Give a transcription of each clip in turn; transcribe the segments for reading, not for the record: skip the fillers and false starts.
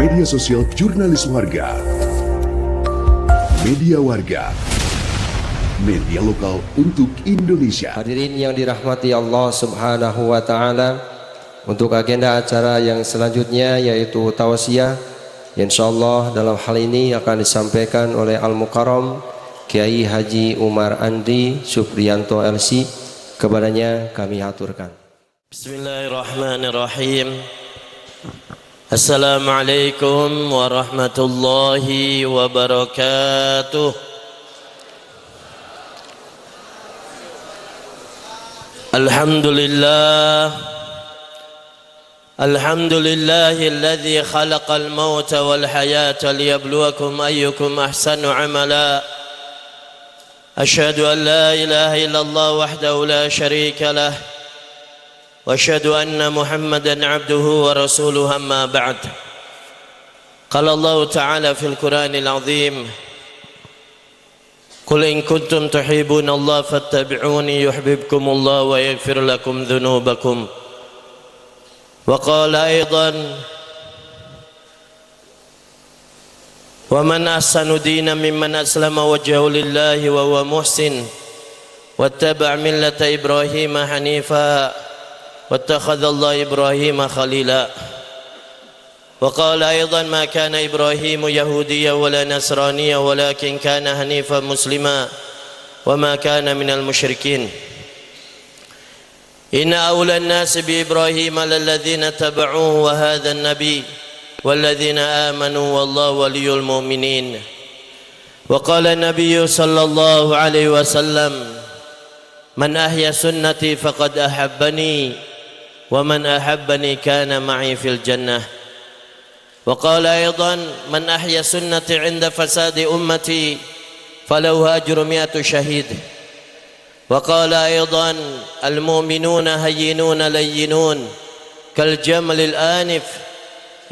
Media sosial jurnalis warga. Media warga. Media lokal untuk Indonesia. Hadirin yang dirahmati Allah Subhanahu wa taala, untuk agenda acara yang selanjutnya yaitu tausiah, insyaallah dalam hal ini akan disampaikan oleh Al-Mukarram Kiai Haji Umar Andri Supriyanto LC. Kepadanya kami haturkan. Bismillahirrahmanirrahim. Assalamualaikum warahmatullahi wabarakatuh. Alhamdulillah. Alhamdulillahilladzi khalaqal mauta wal hayata liyabluwakum ayyukum ahsanu amala. Asyhadu an la ilaha illallah wahdahu la syarika lah. واشهد ان محمدا عبده ورسوله اما بعد قال الله تعالى في القران العظيم قل ان كنتم تحبون الله فاتبعوني يحببكم الله ويغفر لكم ذنوبكم وقال ايضا ومن احسن دينا ممن اسلم وجهه لله وهو محسن واتبع مله ابراهيم حنيفا واتخذ الله إبراهيم خليلا وقال أيضا ما كان إبراهيم يهوديا ولا نصرانيا ولكن كان حنيفا مسلما وما كان من المشركين إن أولى الناس بإبراهيم للذين تبعوه وهذا النبي والذين آمنوا والله ولي المؤمنين وقال النبي صلى الله عليه وسلم من أحيا سنتي فقد أحبني ومن أحبني كان معي في الجنة وقال أيضا من أحيا سنتي عند فساد أمتي فله أجر 100 شهيد وقال أيضا المؤمنون هينون لينون كالجمل الآنف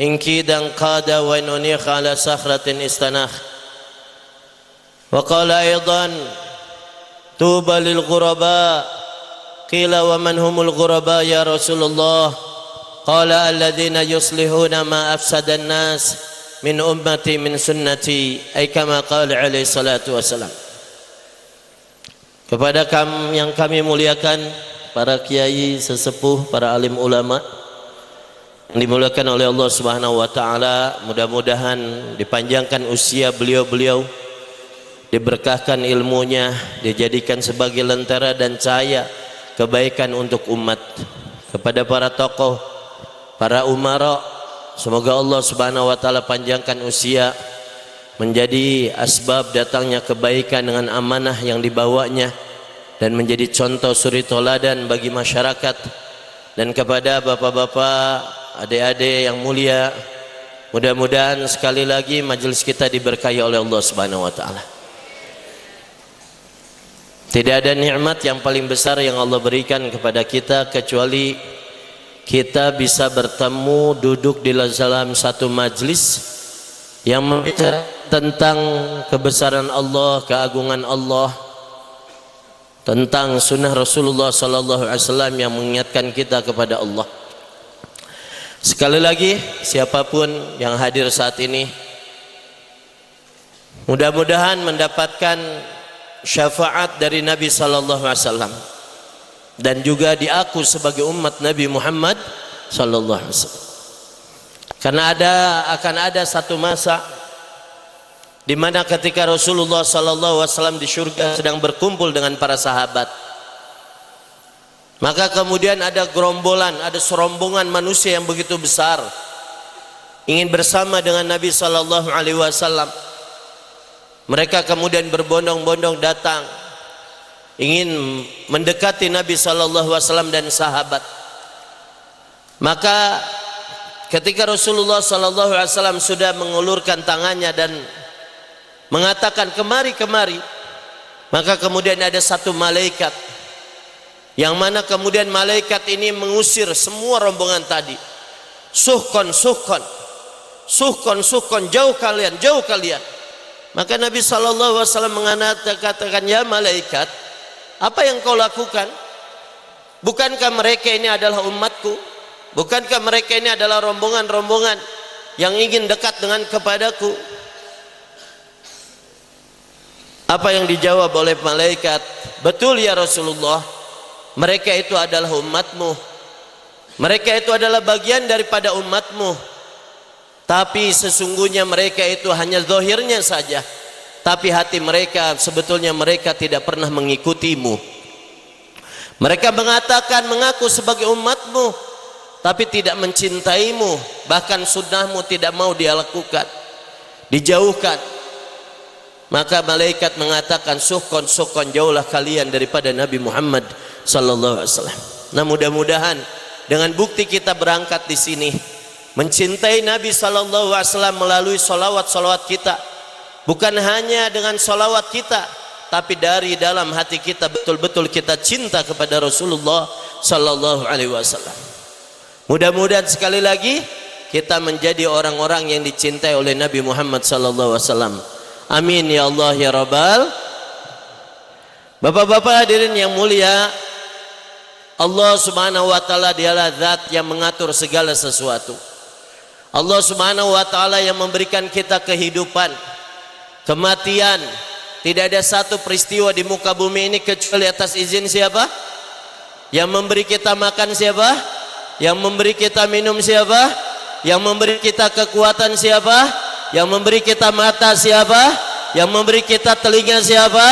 إن كيد انقاد وإن أنيخ على صخرة استناخ وقال أيضا طوبى للغرباء قيل ومن هم الغرباء يا رسول الله قال الذين يصلحون ما أفسد الناس من أمتي من سنتي أي كما قال عليه الصلاة والسلام. Kepada yang kami muliakan, para kiai sesepuh, para alim ulama yang dimuliakan oleh Allah Subhanahu wa taala, mudah-mudahan dipanjangkan usia beliau-beliau, diberkahkan ilmunya, dijadikan sebagai lentera dan cahaya kebaikan untuk umat. Kepada para tokoh, para umara, semoga Allah Subhanahu wa taala panjangkan usia, menjadi asbab datangnya kebaikan dengan amanah yang dibawanya, dan menjadi contoh suri toladan bagi masyarakat. Dan kepada bapak-bapak, adik-adik yang mulia, mudah-mudahan sekali lagi majelis kita diberkahi oleh Allah Subhanahu wa taala. Tidak ada nikmat yang paling besar yang Allah berikan kepada kita kecuali kita bisa bertemu, duduk di dalam satu majlis yang membicarakan tentang kebesaran Allah, keagungan Allah, tentang sunnah Rasulullah sallallahu alaihi wasallam yang mengingatkan kita kepada Allah. Sekali lagi, siapapun yang hadir saat ini mudah-mudahan mendapatkan syafaat dari Nabi sallallahu alaihi wasallam dan juga diaku sebagai umat Nabi Muhammad sallallahu alaihi wasallam. Karena akan ada satu masa di mana ketika Rasulullah sallallahu alaihi wasallam di surga sedang berkumpul dengan para sahabat, maka kemudian ada gerombolan, ada serombongan manusia yang begitu besar ingin bersama dengan Nabi sallallahu alaihi wasallam. Mereka kemudian berbondong-bondong datang ingin mendekati Nabi sallallahu alaihi wasallam dan sahabat. Maka ketika Rasulullah sallallahu alaihi wasallam sudah mengulurkan tangannya dan mengatakan kemari, kemari, maka kemudian ada satu malaikat yang mana kemudian malaikat ini mengusir semua rombongan tadi. Suhkon, suhkon, suhkon, suhkon, jauh kalian, jauh kalian. Maka Nabi sallallahu alaihi wasallam mengatakan, ya malaikat, apa yang kau lakukan? Bukankah mereka ini adalah umatku? Bukankah mereka ini adalah rombongan-rombongan yang ingin dekat dengan kepadaku. Apa yang dijawab oleh malaikat? Betul ya Rasulullah, mereka itu adalah umatmu, mereka itu adalah bagian daripada umatmu, tapi sesungguhnya mereka itu hanya zahirnya saja, tapi hati mereka sebetulnya mereka tidak pernah mengikutimu. Mereka mengatakan mengaku sebagai umatmu, tapi tidak mencintaimu, bahkan sunnahmu tidak mau dia lakukan, dijauhkan. Maka malaikat mengatakan, suhkon jauhlah kalian daripada Nabi Muhammad sallallahu alaihi wasallam. Nah, mudah-mudahan dengan bukti kita berangkat di sini mencintai Nabi sallallahu alaihi wasallam melalui salawat-salawat kita, bukan hanya dengan salawat kita, tapi dari dalam hati kita betul-betul kita cinta kepada Rasulullah sallallahu alaihi wasallam. Mudah-mudahan sekali lagi kita menjadi orang-orang yang dicintai oleh Nabi Muhammad sallallahu alaihi wasallam. Amin ya Allah ya Rabbal. Bapak-bapak hadirin yang mulia, Allah subhanahu wa ta'ala dialah zat yang mengatur segala sesuatu. Allah subhanahu wa ta'ala yang memberikan kita kehidupan, kematian. Tidak ada satu peristiwa di muka bumi ini kecuali atas izin siapa? Yang memberi kita makan siapa? Yang memberi kita minum siapa? Yang memberi kita kekuatan siapa? Yang memberi kita mata siapa? Yang memberi kita telinga siapa?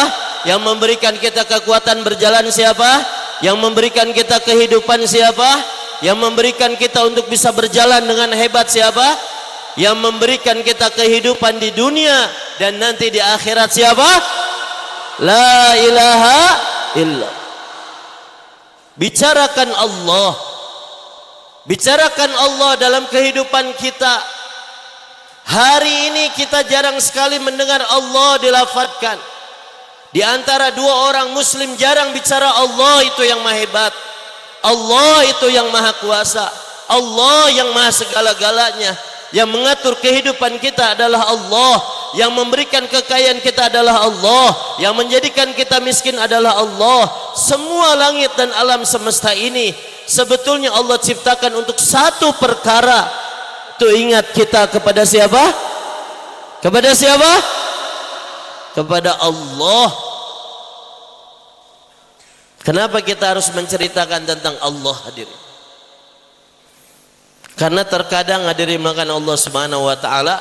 Yang memberikan kita kekuatan berjalan siapa? Yang memberikan kita kehidupan siapa? Yang memberikan kita untuk bisa berjalan dengan hebat siapa? Yang memberikan kita kehidupan di dunia dan nanti di akhirat siapa? La ilaha illallah. Bicarakan Allah, bicarakan Allah dalam kehidupan kita. Hari ini kita jarang sekali mendengar Allah dilafadzkan. Di antara dua orang muslim jarang bicara Allah itu yang maha hebat, Allah itu yang maha kuasa, Allah yang maha segala-galanya. Yang mengatur kehidupan kita adalah Allah, yang memberikan kekayaan kita adalah Allah, yang menjadikan kita miskin adalah Allah. Semua langit dan alam semesta ini sebetulnya Allah ciptakan untuk satu perkara. Itu ingat kita kepada siapa? Kepada siapa? Kepada Allah. Kenapa kita harus menceritakan tentang Allah, hadirin? Karena terkadang hadirin makan Allah subhanahu wa ta'ala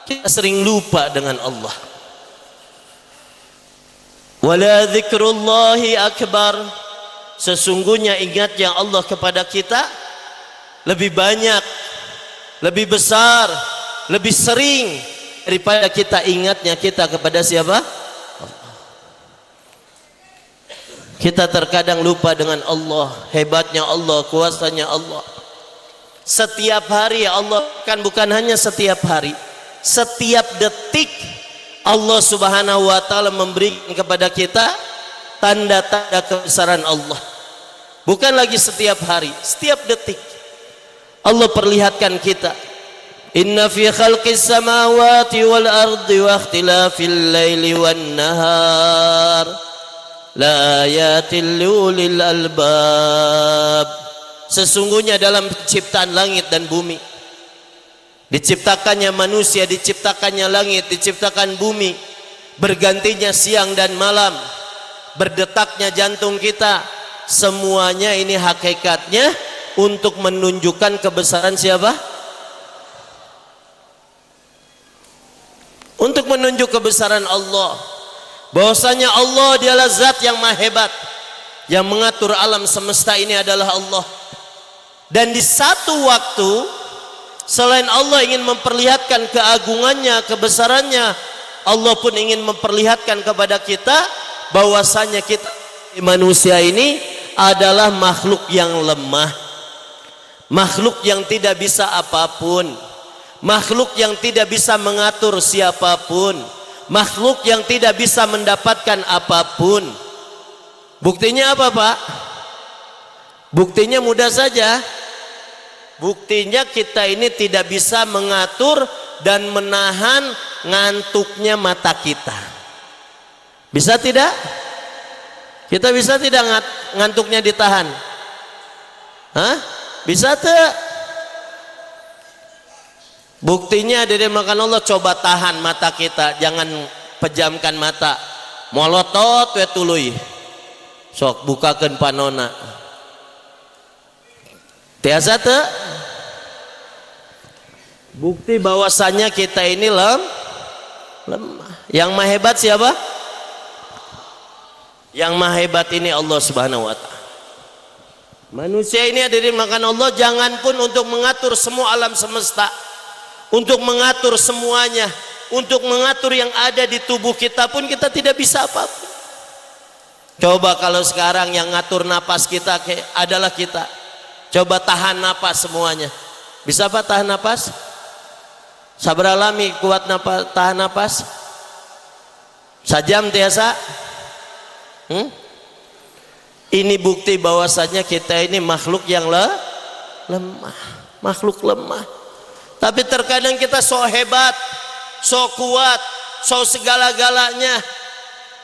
kita sering lupa dengan Allah. Wala dzikrullahi akbar. Sesungguhnya ingatnya Allah kepada kita lebih banyak, lebih besar, lebih sering daripada kita ingatnya kita kepada siapa? Kita terkadang lupa dengan Allah, hebatnya Allah, kuasanya Allah. Setiap hari ya Allah, kan bukan hanya setiap hari, setiap detik Allah subhanahu wa ta'ala memberikan kepada kita tanda-tanda kebesaran Allah. Bukan lagi setiap hari, setiap detik Allah perlihatkan kita. Inna fi khalqis samawati wal ardi wa ikhtilafil laili wan nahar la ayatil liulil albab. Sesungguhnya dalam penciptaan langit dan bumi, diciptakannya manusia, diciptakannya langit, diciptakan bumi, bergantinya siang dan malam, berdetaknya jantung kita, semuanya ini hakikatnya untuk menunjukkan kebesaran siapa? Untuk menunjuk kebesaran Allah, bahwasanya Allah dialah zat yang maha hebat, yang mengatur alam semesta ini adalah Allah. Dan di satu waktu selain Allah ingin memperlihatkan keagungannya, kebesarannya, Allah pun ingin memperlihatkan kepada kita bahwasanya kita manusia ini adalah makhluk yang lemah, makhluk yang tidak bisa apapun, makhluk yang tidak bisa mengatur siapapun, makhluk yang tidak bisa mendapatkan apapun. Buktinya apa, Pak? Buktinya mudah saja. Buktinya kita ini tidak bisa mengatur dan menahan ngantuknya mata kita. Bisa tidak? Kita bisa tidak ngantuknya ditahan? Hah? Bisa tidak? Buktinya dimakan Allah, coba tahan mata kita, jangan pejamkan mata. Molotot we tuluy. Sok bukakeun panona. Tiasa teu? Bukti bahwasanya kita ini lemah. Yang maha hebat siapa? Yang maha hebat ini Allah Subhanahu wa taala. Manusia ini hadirin makan Allah, jangan pun untuk mengatur semua alam semesta, untuk mengatur semuanya, untuk mengatur yang ada di tubuh kita pun kita tidak bisa apa-apa. Coba kalau sekarang yang ngatur napas kita adalah kita. Coba tahan napas semuanya. Bisa apa tahan napas? Sabar alami kuat napas, tahan napas? Sajam tiasa? Ini bukti bahwasanya kita ini makhluk yang lemah, makhluk lemah. Tapi terkadang kita so hebat, so kuat, so segala-galanya.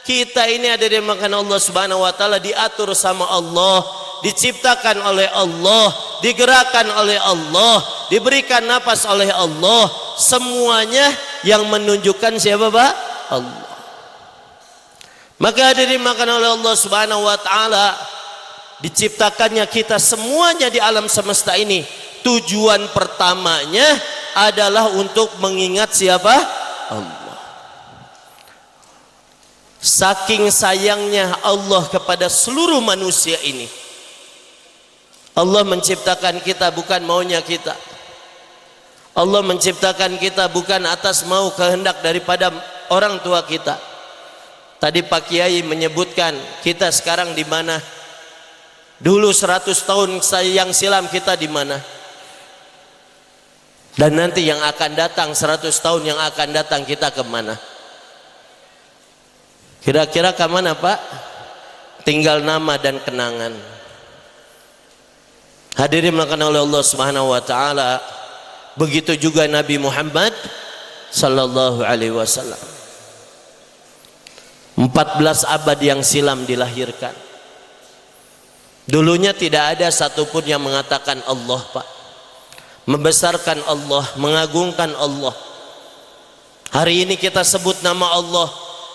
Kita ini ada di makan Allah Subhanahu wa taala, diatur sama Allah, diciptakan oleh Allah, digerakkan oleh Allah, diberikan napas oleh Allah. Semuanya yang menunjukkan siapa, Pak? Allah. Maka hadirin makan oleh Allah Subhanahu wa taala, diciptakannya kita semuanya di alam semesta ini, tujuan pertamanya adalah untuk mengingat siapa? Allah. Saking sayangnya Allah kepada seluruh manusia ini, Allah menciptakan kita bukan maunya kita. Allah menciptakan kita bukan atas mau kehendak daripada orang tua kita. Tadi Pak Kiai menyebutkan kita sekarang di mana? Dulu 100 tahun yang silam kita di mana? Dan nanti yang akan datang 100 tahun yang akan datang kita kemana? Kira-kira kemana, Pak? Tinggal nama dan kenangan. Hadirin makan oleh Allah Subhanahu wa taala. Begitu juga Nabi Muhammad sallallahu alaihi wasallam. 14 abad yang silam dilahirkan. Dulunya tidak ada satupun yang mengatakan Allah, Pak. Membesarkan Allah, mengagungkan Allah. Hari ini kita sebut nama Allah,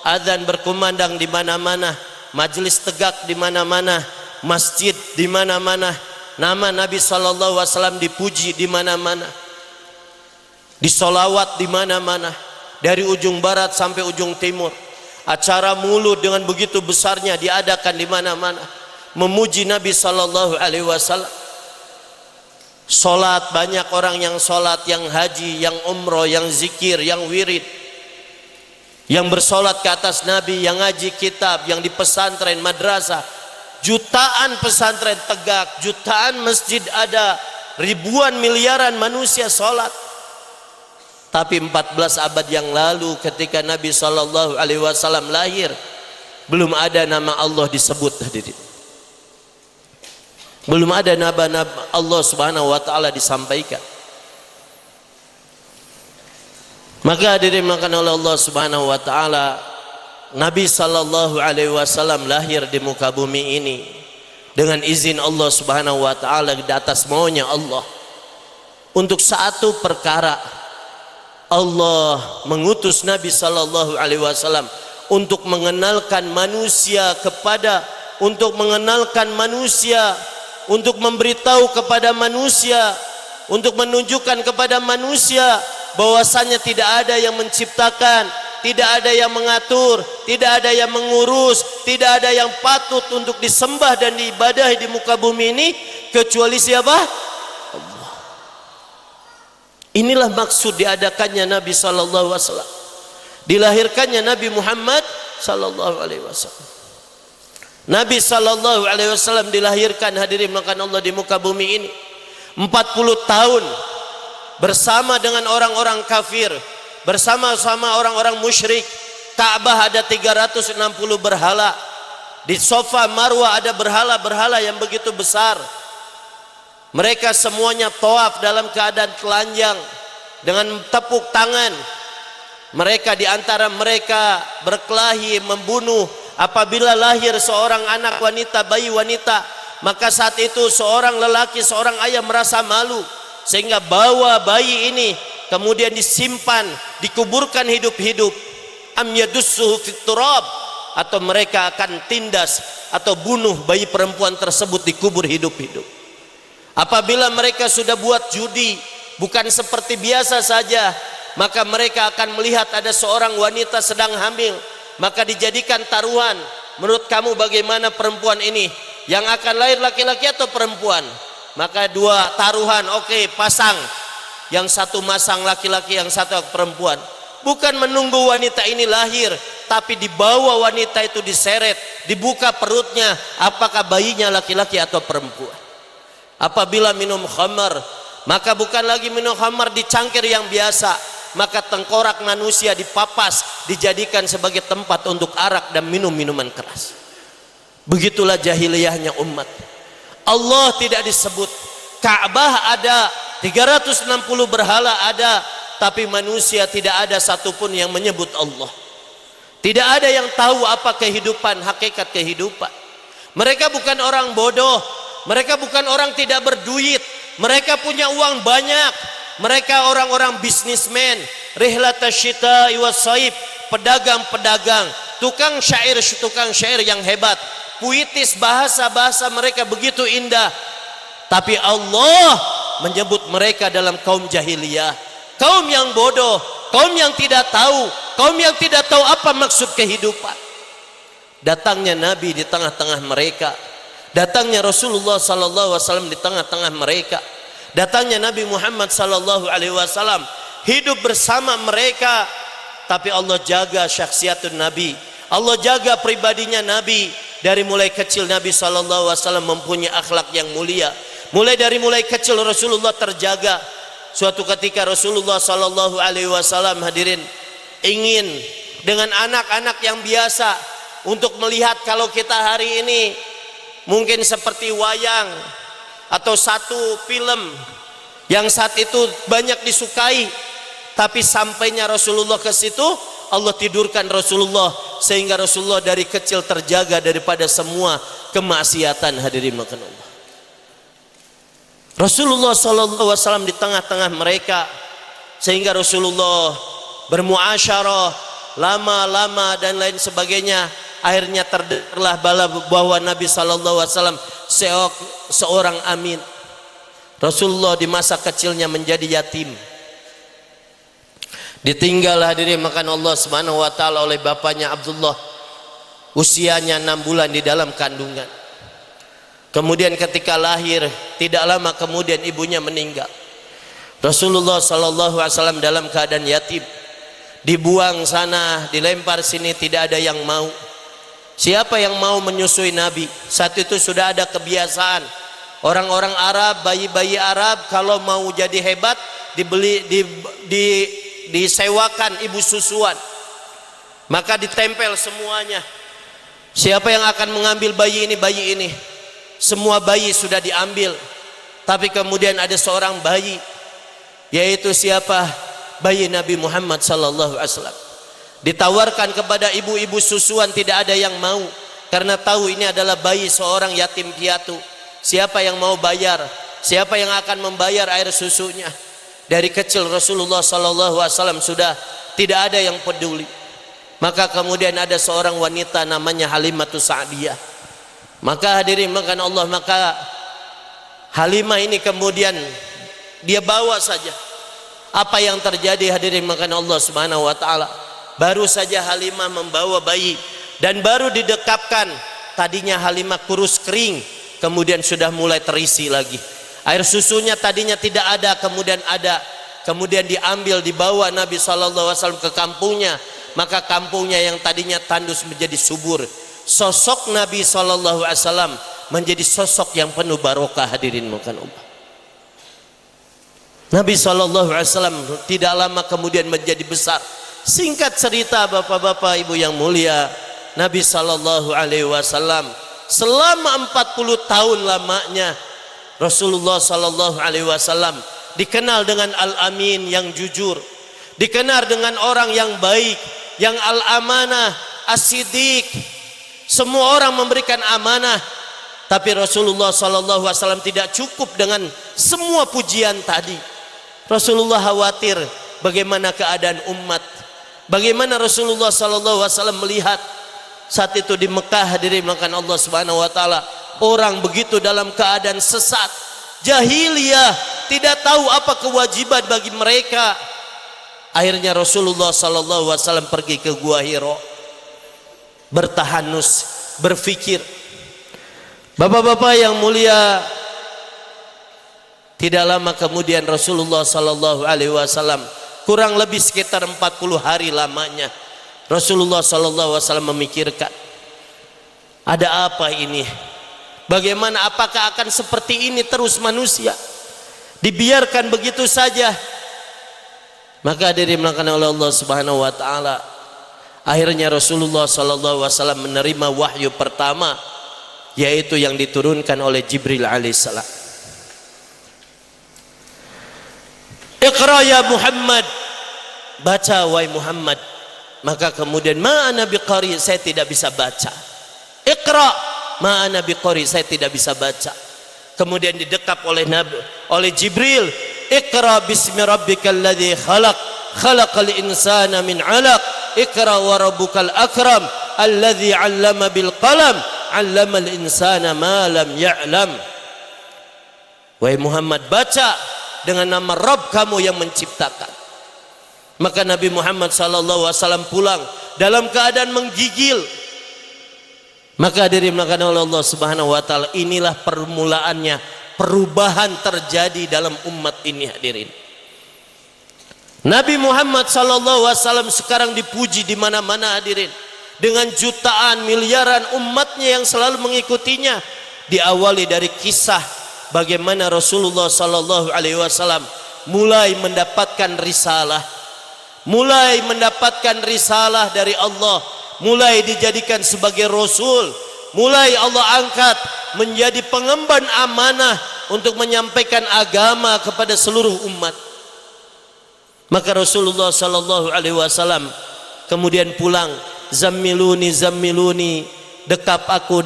azan berkumandang di mana-mana, majelis tegak di mana-mana, masjid di mana-mana, nama Nabi sallallahu alaihi wasallam dipuji di mana-mana, disolawat di mana-mana, dari ujung barat sampai ujung timur. Acara mulut dengan begitu besarnya diadakan di mana-mana, memuji Nabi sallallahu alaihi wasallam. Salat, banyak orang yang salat, yang haji, yang umroh, yang zikir, yang wirid, yang bersolat ke atas Nabi, yang ngaji kitab, yang di pesantren, madrasah. Jutaan pesantren tegak, jutaan masjid ada, ribuan miliaran manusia salat. Tapi 14 abad yang lalu ketika Nabi sallallahu alaihi wasallam lahir, belum ada nama Allah disebut, hadirin. Belum ada nama Allah Subhanahu wa taala disampaikan. Maka hadirin makan oleh Allah Subhanahu wa taala, Nabi sallallahu alaihi wasallam lahir di muka bumi ini dengan izin Allah Subhanahu wa taala, di atas maunya Allah. Untuk satu perkara Allah mengutus Nabi sallallahu alaihi wasallam untuk mengenalkan manusia untuk mengenalkan manusia, untuk memberitahu kepada manusia, untuk menunjukkan kepada manusia bahwasanya tidak ada yang menciptakan, tidak ada yang mengatur, tidak ada yang mengurus, tidak ada yang patut untuk disembah dan diibadahi di muka bumi ini kecuali siapa? Allah. Inilah maksud diadakannya Nabi sallallahu alaihi wasallam, dilahirkannya Nabi Muhammad sallallahu alaihi wasallam. Nabi sallallahu alaihi wasallam dilahirkan, hadirin makan Allah, di muka bumi ini 40 tahun bersama dengan orang-orang kafir, bersama-sama orang-orang musyrik. Ka'bah ada 360 berhala. Di Safa Marwah ada berhala-berhala yang begitu besar. Mereka semuanya tawaf dalam keadaan telanjang dengan tepuk tangan. Mereka di antara mereka berkelahi, membunuh. Apabila lahir seorang anak wanita, bayi wanita, maka saat itu seorang lelaki, seorang ayah merasa malu, sehingga bawa bayi ini kemudian disimpan, dikuburkan hidup-hidup, am yadussuhu fit turab, atau mereka akan tindas atau bunuh bayi perempuan tersebut dikubur hidup-hidup. Apabila mereka sudah buat judi bukan seperti biasa saja, maka mereka akan melihat ada seorang wanita sedang hamil, maka dijadikan taruhan. Menurut kamu bagaimana perempuan ini, yang akan lahir laki-laki atau perempuan? Maka dua taruhan, oke, pasang, yang satu masang laki-laki, yang satu perempuan. Bukan menunggu wanita ini lahir, tapi dibawa wanita itu diseret, dibuka perutnya, apakah bayinya laki-laki atau perempuan. Apabila minum khamar, maka bukan lagi minum khamar di cangkir yang biasa, maka tengkorak manusia dipapas, dijadikan sebagai tempat untuk arak dan minum minuman keras. Begitulah jahiliyahnya umat. Allah tidak disebut, Ka'bah ada, 360 berhala ada, tapi manusia tidak ada satupun yang menyebut Allah. Tidak ada yang tahu apa kehidupan, hakikat kehidupan. Mereka bukan orang bodoh, mereka bukan orang tidak berduit, mereka punya uang banyak. Mereka orang-orang bisnismen, rihlata syita'i was-saif, pedagang-pedagang, tukang syair yang hebat, puitis, bahasa-bahasa mereka begitu indah. Tapi Allah menyebut mereka dalam kaum jahiliyah, kaum yang bodoh, kaum yang tidak tahu, kaum yang tidak tahu apa maksud kehidupan. Datangnya Nabi di tengah-tengah mereka, datangnya Rasulullah sallallahu alaihi wasallam di tengah-tengah mereka, datangnya Nabi Muhammad sallallahu alaihi wasallam hidup bersama mereka. Tapi Allah jaga syakhsiatun Nabi, Allah jaga pribadinya Nabi. Dari mulai kecil Nabi sallallahu alaihi wasallam mempunyai akhlak yang mulia. Mulai kecil Rasulullah terjaga. Suatu ketika Rasulullah sallallahu alaihi wasallam, hadirin, ingin dengan anak-anak yang biasa untuk melihat kalau kita hari ini mungkin seperti wayang atau satu film yang saat itu banyak disukai, tapi sampainya Rasulullah ke situ, Allah tidurkan Rasulullah sehingga Rasulullah dari kecil terjaga daripada semua kemaksiatan. Hadirin makan Allah. Rasulullah sallallahu alaihi wasallam di tengah-tengah mereka sehingga Rasulullah bermuasyarah lama-lama dan lain sebagainya. Akhirnya terdengarlah bahwa Nabi sallallahu alaihi wasallam seorang amin. Rasulullah di masa kecilnya menjadi yatim, ditinggal, hadirin makan Allah subhanahu wa ta'ala, oleh bapaknya Abdullah, usianya 6 bulan di dalam kandungan. Kemudian ketika lahir, tidak lama kemudian ibunya meninggal. Rasulullah sallallahu alaihi wasallam dalam keadaan yatim, dibuang sana, dilempar sini, tidak ada yang mau. Siapa yang mau menyusui Nabi? Saat itu sudah ada kebiasaan orang-orang Arab, bayi-bayi Arab kalau mau jadi hebat disewakan ibu susuan, maka ditempel semuanya. Siapa yang akan mengambil bayi ini? Semua bayi sudah diambil, tapi kemudian ada seorang bayi, yaitu siapa? Bayi Nabi Muhammad sallallahu alaihi wasallam. Ditawarkan kepada ibu-ibu susuan, tidak ada yang mau, karena tahu ini adalah bayi seorang yatim piatu. Siapa yang mau bayar? Siapa yang akan membayar air susunya? Dari kecil Rasulullah sallallahu alaihi wasallam sudah tidak ada yang peduli. Maka kemudian ada seorang wanita namanya Halimatus Sa'diyah. Maka hadirin makan Allah, maka Halimah ini kemudian dia bawa saja. Apa yang terjadi hadirin makan Allah subhanahu wa ta'ala, baru saja Halimah membawa bayi dan baru didekapkan. Tadinya Halimah kurus kering, kemudian sudah mulai terisi lagi. Air susunya tadinya tidak ada, kemudian ada. Kemudian diambil, dibawa Nabi SAW ke kampungnya. Maka kampungnya yang tadinya tandus menjadi subur. Sosok Nabi SAW menjadi sosok yang penuh barokah. Hadirin makan Allah. Nabi SAW tidak lama kemudian menjadi besar. Singkat cerita bapak-bapak ibu yang mulia, Nabi SAW selama 40 tahun lamanya Rasulullah SAW dikenal dengan Al-Amin, yang jujur, dikenal dengan orang yang baik, yang Al-Amanah, As-Siddiq. Semua orang memberikan amanah, tapi Rasulullah SAW tidak cukup dengan semua pujian tadi. Rasulullah khawatir bagaimana keadaan umat, bagaimana Rasulullah sallallahu alaihi wasallam melihat saat itu di Mekah. Hadirin melakukan Allah Subhanahu wa taala, orang begitu dalam keadaan sesat, jahiliyah, tidak tahu apa kewajiban bagi mereka. Akhirnya Rasulullah sallallahu alaihi wasallam pergi ke Gua Hira, bertahanus, berfikir. Bapak-bapak yang mulia, tidak lama kemudian Rasulullah sallallahu alaihi wasallam, kurang lebih sekitar 40 hari lamanya, Rasulullah sallallahu alaihi wasallam memikirkan, ada apa ini? Bagaimana, apakah akan seperti ini terus manusia? Dibiarkan begitu saja? Maka dirimlakan oleh Allah Subhanahu wa taala. Akhirnya Rasulullah sallallahu alaihi wasallam menerima wahyu pertama, yaitu yang diturunkan oleh Jibril alaihissalam. Iqra ya Muhammad, baca wahai Muhammad. Maka kemudian ma ana biqari, saya tidak bisa baca. Iqra ma ana biqari, saya tidak bisa baca. Kemudian didekap oleh Jibril, Iqra bismi rabbikal ladzi khalaq, khalaqal insana min 'alaq, Iqra wa rabbukal akram, alladzi 'allama bil qalam, 'allamal insana ma lam ya'lam. Wahai Muhammad, baca dengan nama Rabb kamu yang menciptakan. Maka Nabi Muhammad sallallahu alaihi wasallam pulang dalam keadaan menggigil. Maka dirimlakan oleh Allah Subhanahu wa taala, inilah permulaannya perubahan terjadi dalam umat ini. Hadirin, Nabi Muhammad sallallahu alaihi wasallam sekarang dipuji di mana-mana. Hadirin, dengan jutaan miliaran umatnya yang selalu mengikutinya. Diawali dari kisah bagaimana Rasulullah sallallahu alaihi wasallam mulai mendapatkan risalah, mulai mendapatkan risalah dari Allah, mulai dijadikan sebagai rasul, mulai Allah angkat menjadi pengemban amanah untuk menyampaikan agama kepada seluruh umat. Maka Rasulullah sallallahu alaihi wasallam kemudian pulang, zammiluni zammiluni, dekap aku,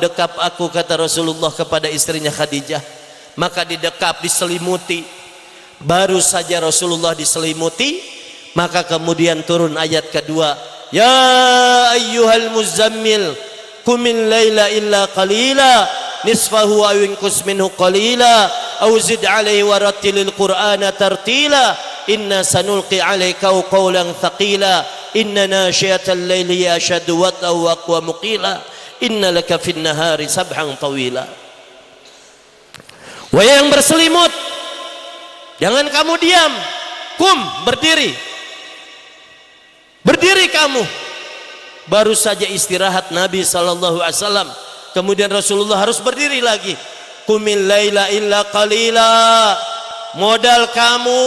kata Rasulullah kepada istrinya Khadijah. Maka didekap, diselimuti. Baru saja Rasulullah diselimuti, maka kemudian turun ayat kedua, ya ayyuhal muzammil qumil laila illa qalila nisfahu aw inqus minhu qalila aw zid alaihi warattilil qur'ana tartila inna sanulqi alaika qawlan thaqila inna nashiyatal laili ashaddu wat'a wa aqwa muqila inna laka fin nahari sabhan tawila. Wahai yang berselimut, jangan kamu diam. Kum, berdiri. Berdiri kamu. Baru saja istirahat Nabi sallallahu alaihi wasallam, kemudian Rasulullah harus berdiri lagi. Qumil laila illa qalila. Modal kamu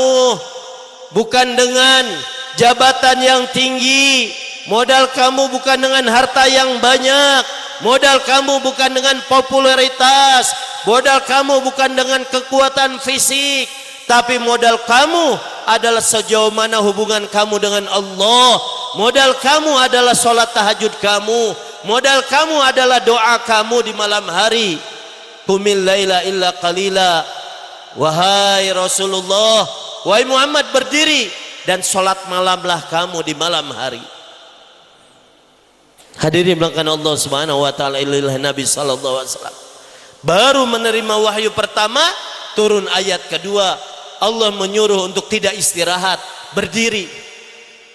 bukan dengan jabatan yang tinggi, modal kamu bukan dengan harta yang banyak, modal kamu bukan dengan popularitas, modal kamu bukan dengan kekuatan fisik, tapi modal kamu adalah sejauh mana hubungan kamu dengan Allah. Modal kamu adalah sholat tahajud kamu, modal kamu adalah doa kamu di malam hari. Qumil laila illa qalila. Wahai Rasulullah, wahai Muhammad, berdiri dan sholat malamlah kamu di malam hari. Hadirin belakang Allah Subhanahu wa taala, inilah Nabi sallallahu alaihi wasallam baru menerima wahyu pertama, turun ayat kedua, Allah menyuruh untuk tidak istirahat, berdiri.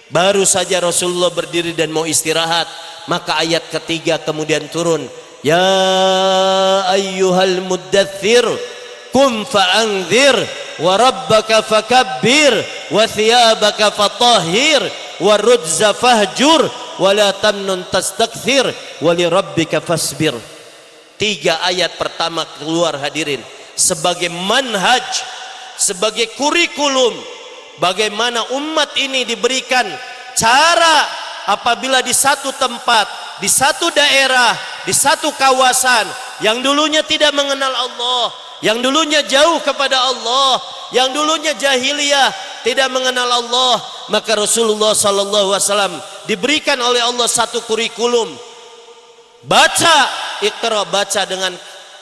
Baru saja Rasulullah berdiri dan mau istirahat, maka ayat ketiga kemudian turun, ya ayyuhal muddaththir qum fa'anzir wa rabbaka fakabbir wa thiyabaka fatahhir wa rujza fahjur wa la tamnun tastakthir wa li rabbika fasbir. Tiga ayat pertama keluar, hadirin, sebagai manhaj, sebagai kurikulum bagaimana umat ini diberikan cara apabila di satu tempat, di satu daerah, di satu kawasan yang dulunya tidak mengenal Allah, yang dulunya jauh kepada Allah, yang dulunya jahiliyah, tidak mengenal Allah, maka Rasulullah sallallahu alaihi wasallam diberikan oleh Allah satu kurikulum. Baca, Iqra, baca dengan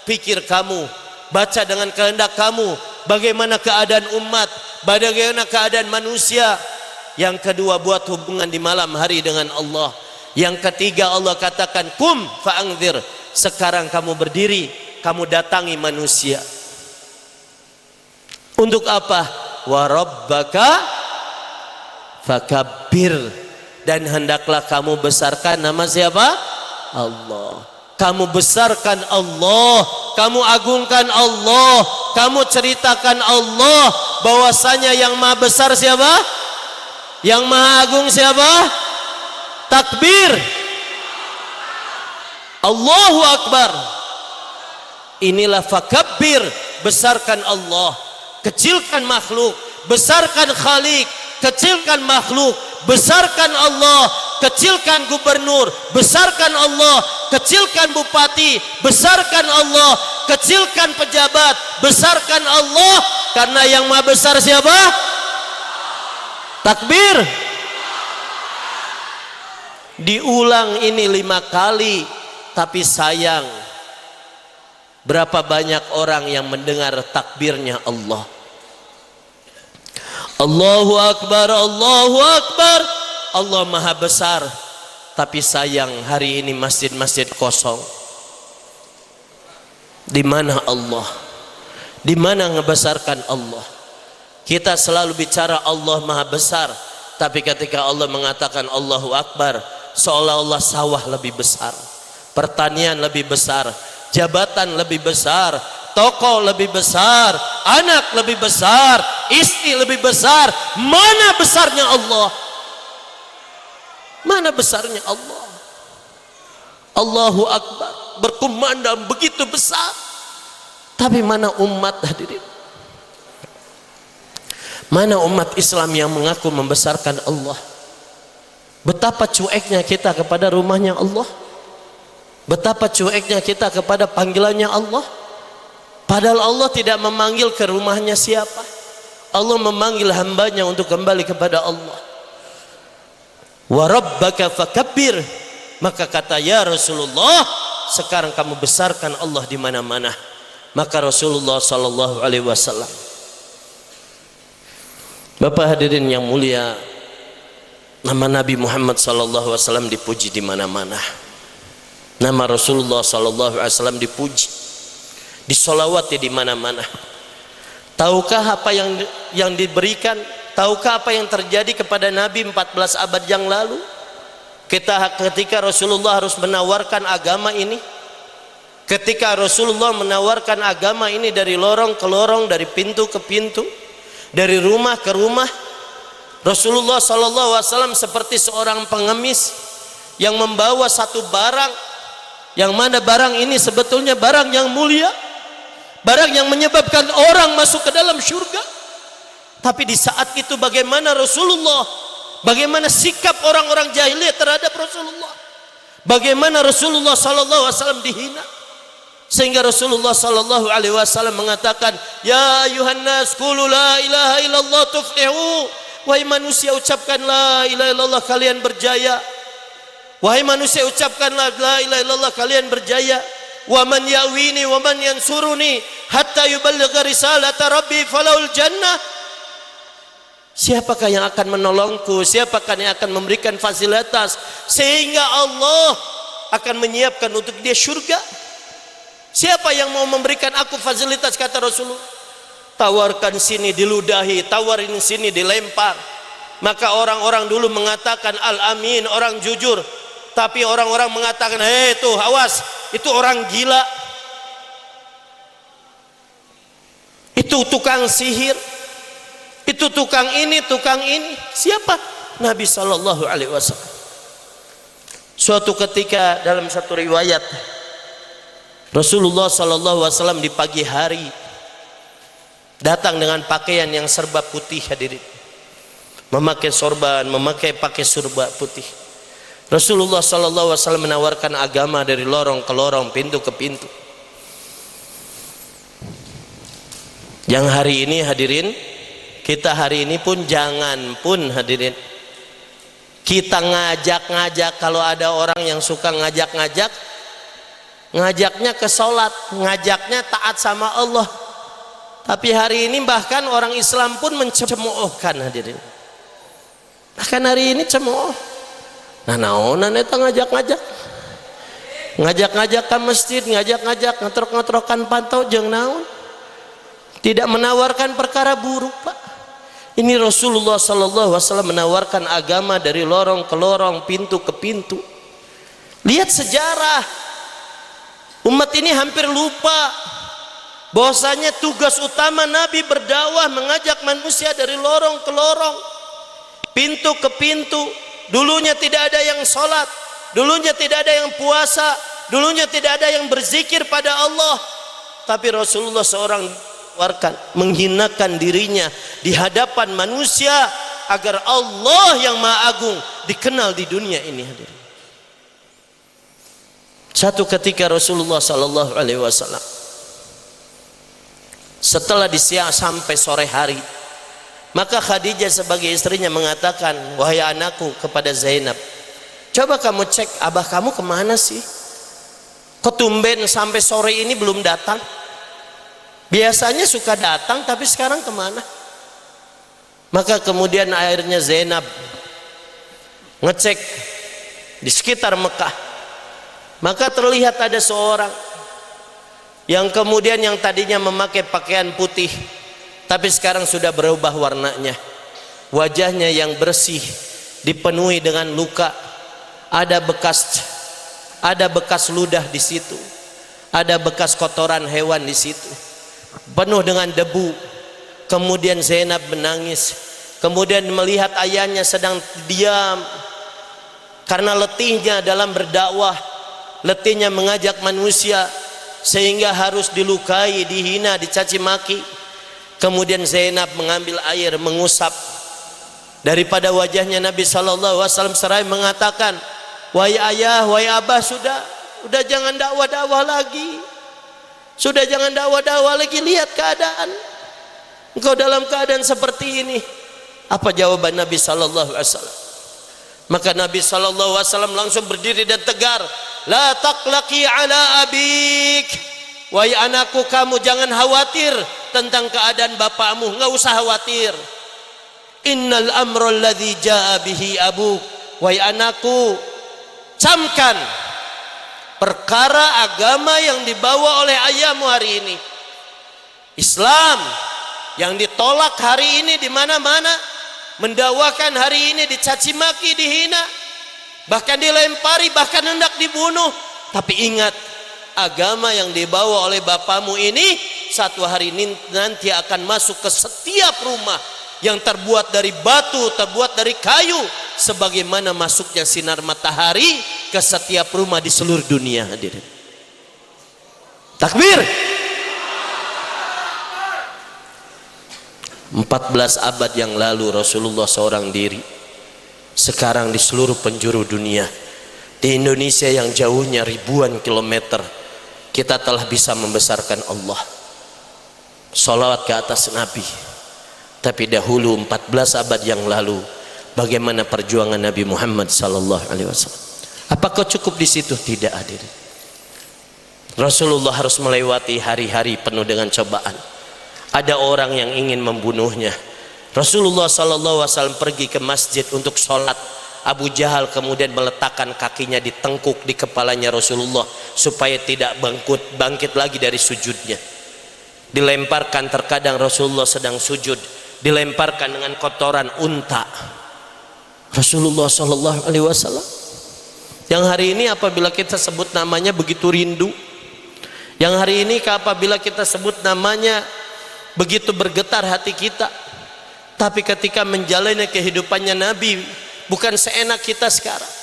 pikir kamu, baca dengan kehendak kamu, bagaimana keadaan umat, bagaimana keadaan manusia. Yang kedua, buat hubungan di malam hari dengan Allah. Yang ketiga, Allah katakan kum fa'angzir, sekarang kamu berdiri, kamu datangi manusia. Untuk apa? Wa rabbaka fakabbir, dan hendaklah kamu besarkan nama siapa? Allah. Kamu besarkan Allah, kamu agungkan Allah, kamu ceritakan Allah bahwasanya yang maha besar siapa? Yang maha agung siapa? Takbir. Allahu Akbar. Inilah fakabbir, besarkan Allah, kecilkan makhluk. Besarkan Khalik, kecilkan makhluk. Besarkan Allah, kecilkan gubernur. Besarkan Allah, kecilkan bupati. Besarkan Allah, kecilkan pejabat. Besarkan Allah, karena yang maha besar siapa? Takbir. Diulang ini 5 kali, tapi sayang berapa banyak orang yang mendengar takbirnya Allah. Allahu Akbar, Allahu Akbar, Allah maha besar. Tapi sayang hari ini masjid-masjid kosong. Di mana Allah? Di mana ngebesarkan Allah? Kita selalu bicara Allah maha besar, tapi ketika Allah mengatakan Allahu Akbar, seolah-olah sawah lebih besar, pertanian lebih besar, jabatan lebih besar, toko lebih besar, anak lebih besar, istri lebih besar. Mana besarnya Allah? Mana besarnya Allah? Allahu Akbar, berkumandang begitu besar. Tapi mana umat hadirin? Mana umat Islam yang mengaku membesarkan Allah? Betapa cueknya kita kepada rumahnya Allah. Betapa cueknya kita kepada panggilannya Allah. Padahal Allah tidak memanggil ke rumahnya siapa. Allah memanggil hambanya untuk kembali kepada Allah. Wa rabbaka fakabbir. Maka kata ya Rasulullah, sekarang kamu besarkan Allah di mana-mana. Maka Rasulullah sallallahu alaihi wasallam, Bapak hadirin yang mulia, nama Nabi Muhammad sallallahu alaihi wasallam dipuji di mana-mana. Nama Rasulullah sallallahu alaihi wasallam dipuji, disolawati di mana-mana. Tahukah apa yang diberikan? Tahukah apa yang terjadi kepada Nabi 14 abad yang lalu? Ketika Rasulullah harus menawarkan agama ini, ketika Rasulullah menawarkan agama ini dari lorong ke lorong, dari pintu ke pintu, dari rumah ke rumah, Rasulullah SAW seperti seorang pengemis yang membawa satu barang, yang mana barang ini sebetulnya barang yang mulia, barang yang menyebabkan orang masuk ke dalam surga. Tapi di saat itu bagaimana Rasulullah, bagaimana sikap orang-orang jahiliyah terhadap Rasulullah, bagaimana Rasulullah SAW dihina, sehingga Rasulullah sallallahu alaihi wasallam mengatakan, ya ayuhan nas qulu la ilaha illallah tuflihu. Wahai manusia, ucapkan la ilaha illallah, kalian berjaya. Wahai manusia, ucapkanlah la ilaha illallah, kalian berjaya. Wa man ya'wini wa man yansuruni hatta yuballigha risalata rabbi falahul jannah. Siapakah yang akan menolongku? Siapakah yang akan memberikan fasilitas sehingga Allah akan menyiapkan untuk dia surga? Siapa yang mau memberikan aku fasilitas, kata Rasulullah? Tawarkan sini diludahi, tawarin sini dilempar. Maka orang-orang dulu mengatakan al-amin, orang jujur. Tapi orang-orang mengatakan, hei tuh awas, itu orang gila, itu tukang sihir, itu tukang ini, tukang ini. Siapa? Nabi Sallallahu Alaihi Wasallam. Suatu ketika dalam satu riwayat, Rasulullah Sallallahu Alaihi Wasallam di pagi hari datang dengan pakaian yang serba putih, hadirin, memakai sorban, pakai serba putih. Rasulullah Sallallahu Alaihi Wasallam menawarkan agama dari lorong ke lorong, pintu ke pintu. Yang hari ini hadirin, kita hari ini pun jangan pun hadirin, kita ngajak-ngajak, kalau ada orang yang suka ngajak-ngajak, ngajaknya ke sholat, ngajaknya taat sama Allah. Tapi hari ini bahkan orang Islam pun mencemoohkan hadirin. akan hari ini cemooh. Nah naonan eta ngajak-ngajak ke masjid, ngajak-ngajak ngetrok-ngetrokan pantau jeung naon. Tidak menawarkan perkara buruk, Pak. Ini Rasulullah sallallahu alaihi wasallam menawarkan agama dari lorong ke lorong, pintu ke pintu. Lihat sejarah. Umat ini hampir lupa bahwasanya tugas utama Nabi berdakwah, mengajak manusia dari lorong ke lorong, pintu ke pintu. Dulunya tidak ada yang sholat, dulunya tidak ada yang puasa, dulunya tidak ada yang berzikir pada Allah. Tapi Rasulullah seorang menghinakan dirinya di hadapan manusia agar Allah yang Maha Agung dikenal di dunia ini. Satu ketika Rasulullah sallallahu alaihi wasallam setelah disiang sampai sore hari, maka Khadijah sebagai istrinya mengatakan, wahai anakku, kepada Zainab, coba kamu cek abah kamu kemana sih? Kok tumben sampai sore ini belum datang? Biasanya suka datang, tapi sekarang kemana? Maka kemudian akhirnya Zainab ngecek di sekitar Mekah. Maka terlihat ada seorang yang kemudian yang tadinya memakai pakaian putih, tapi sekarang sudah berubah warnanya. Wajahnya yang bersih dipenuhi dengan luka, ada bekas ludah di situ, ada bekas kotoran hewan di situ, penuh dengan debu. Kemudian Zainab menangis, kemudian melihat ayahnya sedang diam karena letihnya dalam berdakwah, letihnya mengajak manusia, sehingga harus dilukai, dihina, dicaci maki. Kemudian Zainab mengambil air, mengusap daripada wajahnya Nabi sallallahu alaihi wasallam seraya mengatakan, wahai ayah, wahai abah, sudah jangan dakwah-dakwah lagi, sudah jangan dakwah-dakwah lagi, lihat keadaan engkau dalam keadaan seperti ini. Apa jawaban Nabi sallallahu alaihi wasallam? Maka Nabi sallallahu alaihi wasallam langsung berdiri dan tegar, la taqlaqi ala abik, wahai anakku, kamu jangan khawatir tentang keadaan bapakmu, enggak usah khawatir. Innal amra alladzi jaa bihi abuk, wahai anakku, camkan perkara agama yang dibawa oleh ayahmu hari ini, Islam yang ditolak hari ini di mana-mana, mendakwakan hari ini dicaci maki, dihina, bahkan dilempari, bahkan hendak dibunuh. Tapi ingat, agama yang dibawa oleh bapamu ini satu hari ini nanti akan masuk ke setiap rumah yang terbuat dari batu, terbuat dari kayu, sebagaimana masuknya sinar matahari ke setiap rumah di seluruh dunia. Hadirin, takbir. 14 abad yang lalu Rasulullah seorang diri. Sekarang di seluruh penjuru dunia, di Indonesia yang jauhnya ribuan kilometer, kita telah bisa membesarkan Allah, sholawat ke atas Nabi. Tapi dahulu 14 abad yang lalu, bagaimana perjuangan Nabi Muhammad sallallahu alaihi wasallam? Apakah cukup di situ? Tidak, hadirin. Rasulullah harus melewati hari-hari penuh dengan cobaan. Ada orang yang ingin membunuhnya. Rasulullah sallallahu alaihi wasallam pergi ke masjid untuk sholat. Abu Jahal kemudian meletakkan kakinya di tengkuk di kepalanya Rasulullah supaya tidak bangkit lagi dari sujudnya. Dilemparkan, terkadang Rasulullah sedang sujud, dilemparkan dengan kotoran unta. Rasulullah sallallahu alaihi wasallam yang hari ini apabila kita sebut namanya begitu rindu, yang hari ini apabila kita sebut namanya begitu bergetar hati kita. Tapi ketika menjalani kehidupannya Nabi, bukan seenak kita sekarang.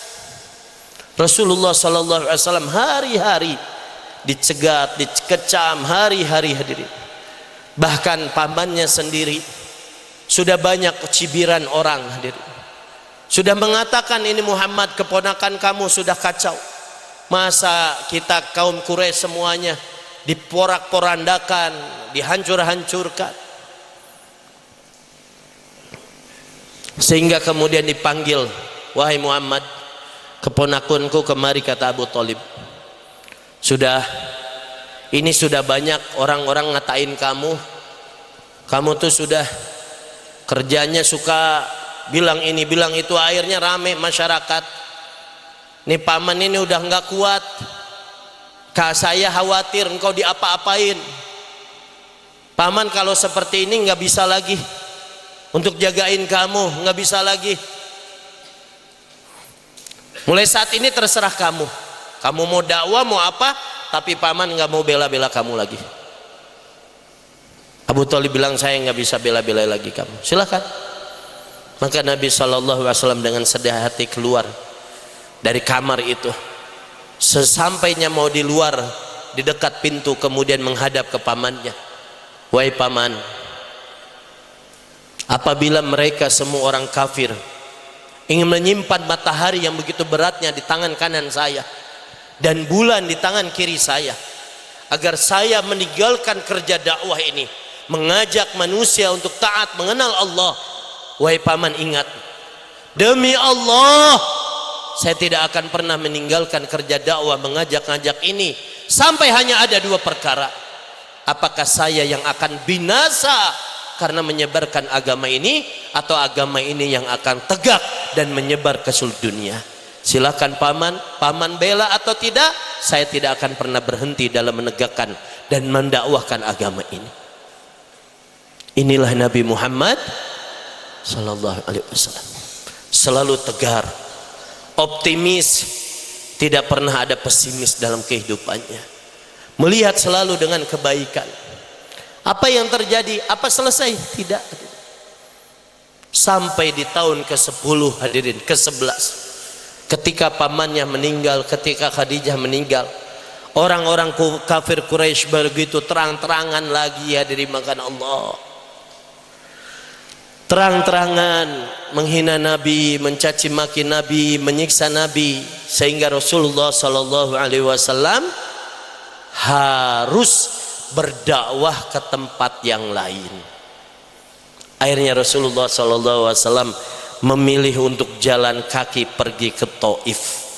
Rasulullah sallallahu alaihi wasallam hari-hari dicegat, dikecam, hari-hari, hadirin. Bahkan pamannya sendiri sudah banyak cibiran orang, hadirin. Sudah mengatakan, ini Muhammad keponakan kamu sudah kacau. Masa kita kaum Quraisy semuanya diporak-porandakan, dihancur-hancurkan. Sehingga kemudian dipanggil, wahai Muhammad, keponakanku kemari, kata Abu Thalib. Ini sudah banyak orang-orang ngatain kamu tuh sudah kerjanya suka bilang ini bilang itu, akhirnya rame masyarakat. Nih paman ini udah nggak kuat, Kak, saya khawatir engkau diapa-apain. Paman kalau seperti ini nggak bisa lagi untuk jagain kamu, nggak bisa lagi. Mulai saat ini terserah kamu. Kamu mau dakwah mau apa, tapi paman nggak mau bela-bela kamu lagi. Abu Thalib bilang, saya nggak bisa bela-bela lagi kamu. Silakan. Maka Nabi SAW dengan sedih hati keluar dari kamar itu. Sesampainya mau di luar, di dekat pintu, kemudian menghadap ke pamannya. Wahai paman, apabila mereka semua orang kafir ingin menyimpan matahari yang begitu beratnya di tangan kanan saya dan bulan di tangan kiri saya, agar saya meninggalkan kerja dakwah ini, mengajak manusia untuk taat mengenal Allah, wahai paman ingat, demi Allah saya tidak akan pernah meninggalkan kerja dakwah mengajak-ngajak ini sampai hanya ada dua perkara. Apakah saya yang akan binasa karena menyebarkan agama ini, atau agama ini yang akan tegak dan menyebar ke seluruh dunia? Silakan paman, paman bela atau tidak, saya tidak akan pernah berhenti dalam menegakkan dan mendakwahkan agama ini. Inilah Nabi Muhammad sallallahu alaihi wasallam, selalu tegar, optimis, tidak pernah ada pesimis dalam kehidupannya, melihat selalu dengan kebaikan. Apa yang terjadi? Apa selesai? Tidak. Sampai di tahun ke-10 hadirin, ke-11, ketika pamannya meninggal, ketika Khadijah meninggal, orang-orang kafir Quraisy begitu terang-terangan lagi hadirin makan Allah, terang-terangan menghina Nabi, mencaci maki Nabi, menyiksa Nabi, sehingga Rasulullah sallallahu alaihi wasallam harus berdakwah ke tempat yang lain. Akhirnya Rasulullah sallallahu alaihi wasallam memilih untuk jalan kaki pergi ke Taif.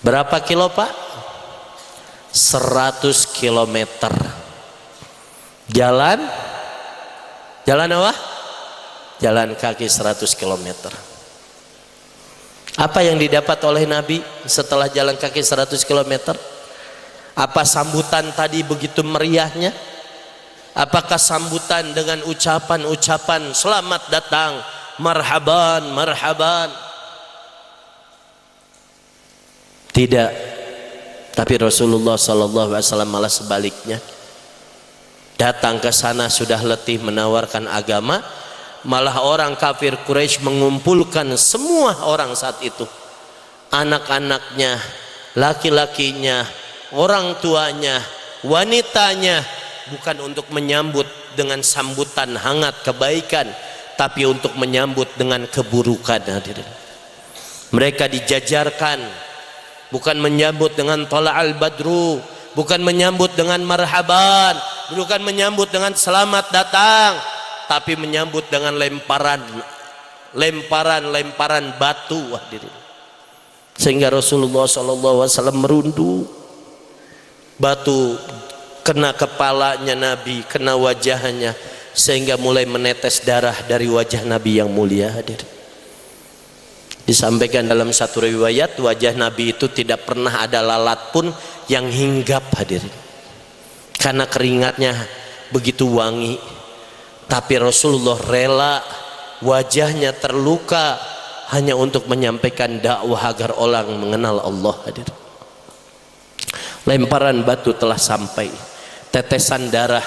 Berapa kilo Pak? 100 kilometer. Jalan apa? Jalan kaki 100 kilometer. Apa yang didapat oleh Nabi setelah jalan kaki 100 kilometer? Apa sambutan tadi begitu meriahnya? Apakah sambutan dengan ucapan-ucapan selamat datang, marhaban, marhaban? Tidak. Tapi Rasulullah SAW malah sebaliknya. Datang ke sana sudah letih menawarkan agama, malah orang kafir Quraisy mengumpulkan semua orang saat itu, anak-anaknya, laki-lakinya, orang tuanya, wanitanya, bukan untuk menyambut dengan sambutan hangat kebaikan, tapi untuk menyambut dengan keburukan. Hadirin, mereka dijajarkan, bukan menyambut dengan tola'al badru, bukan menyambut dengan marhaban, bukan menyambut dengan selamat datang, tapi menyambut dengan lemparan batu. Hadirin, sehingga Rasulullah SAW merunduk. Batu kena kepalanya Nabi, kena wajahnya, sehingga mulai menetes darah dari wajah Nabi yang mulia. Hadir, disampaikan dalam satu riwayat, wajah Nabi itu tidak pernah ada lalat pun yang hinggap. Hadirin, karena keringatnya begitu wangi. Tapi Rasulullah rela wajahnya terluka hanya untuk menyampaikan dakwah agar orang mengenal Allah. Hadirin, lemparan batu telah sampai, tetesan darah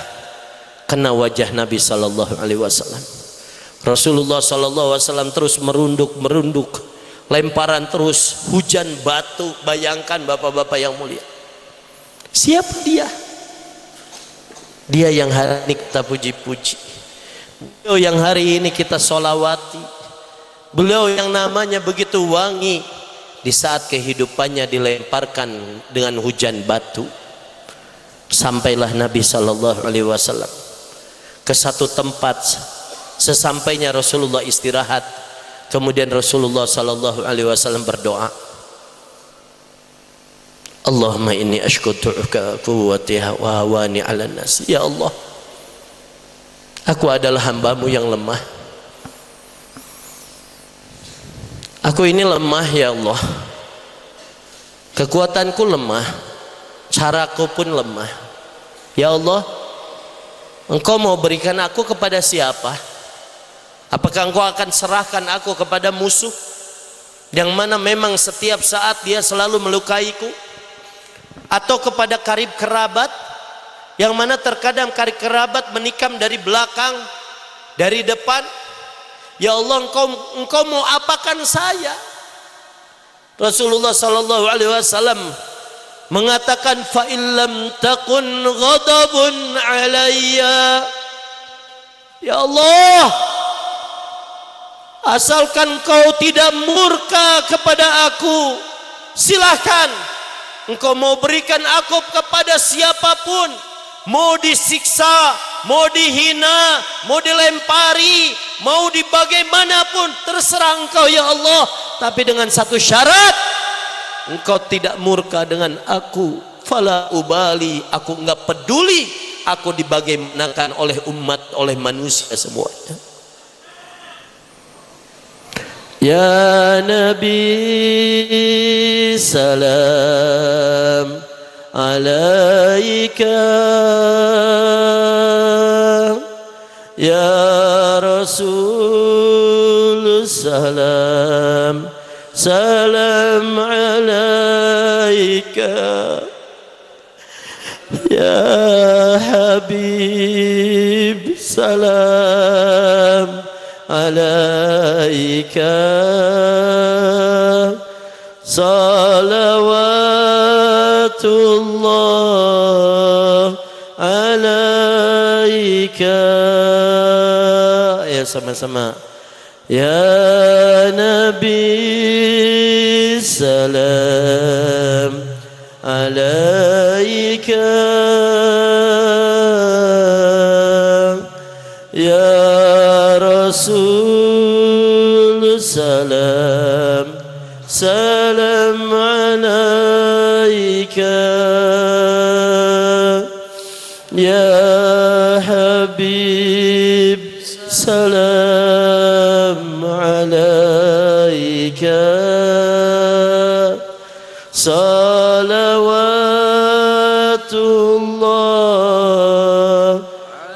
kena wajah Nabi sallallahu alaihi wasallam. Rasulullah sallallahu alaihi wasallam terus merunduk, lemparan terus, hujan batu. Bayangkan bapak-bapak yang mulia, siapa dia? Dia yang hari ini kita puji-puji, beliau yang hari ini kita sholawati, beliau yang namanya begitu wangi. Di saat kehidupannya dilemparkan dengan hujan batu, sampailah Nabi sallallahu alaihi wasallam ke satu tempat. Sesampainya Rasulullah istirahat, kemudian Rasulullah sallallahu alaihi wasallam berdoa, Allahumma inni ashkutu'uka quwwati wa hawani 'alan nas. Ya Allah, aku adalah hambamu yang lemah, Aku ini lemah ya Allah, kekuatanku lemah, caraku pun lemah. Ya Allah, Engkau mau berikan aku kepada siapa? Apakah Engkau akan serahkan aku kepada musuh yang mana memang setiap saat dia selalu melukaiku, atau kepada karib kerabat yang mana terkadang karib kerabat menikam dari belakang, dari depan? Ya Allah, engkau mau apakan saya? Rasulullah sallallahu alaihi wasallam mengatakan, fa illam takun ghadabun alayya, ya Allah, asalkan kau tidak murka kepada aku, silahkan engkau mau berikan aku kepada siapapun, mau disiksa, mau dihina, mau dilempari, mau dibagaimanapun, terserah engkau ya Allah, tapi dengan satu syarat, engkau tidak murka dengan aku. Fala ubali, aku enggak peduli aku dibagaimanakan oleh umat, oleh manusia semuanya. Ya Nabi salam alaika, ya Rasul salam salam alaika, ya Habib salam alaika, salawatullah alaika. Ya sama-sama. Ya Nabi salam alaika, ya Rasul salam salam alaika, ya Habib salam alaika, salawatullah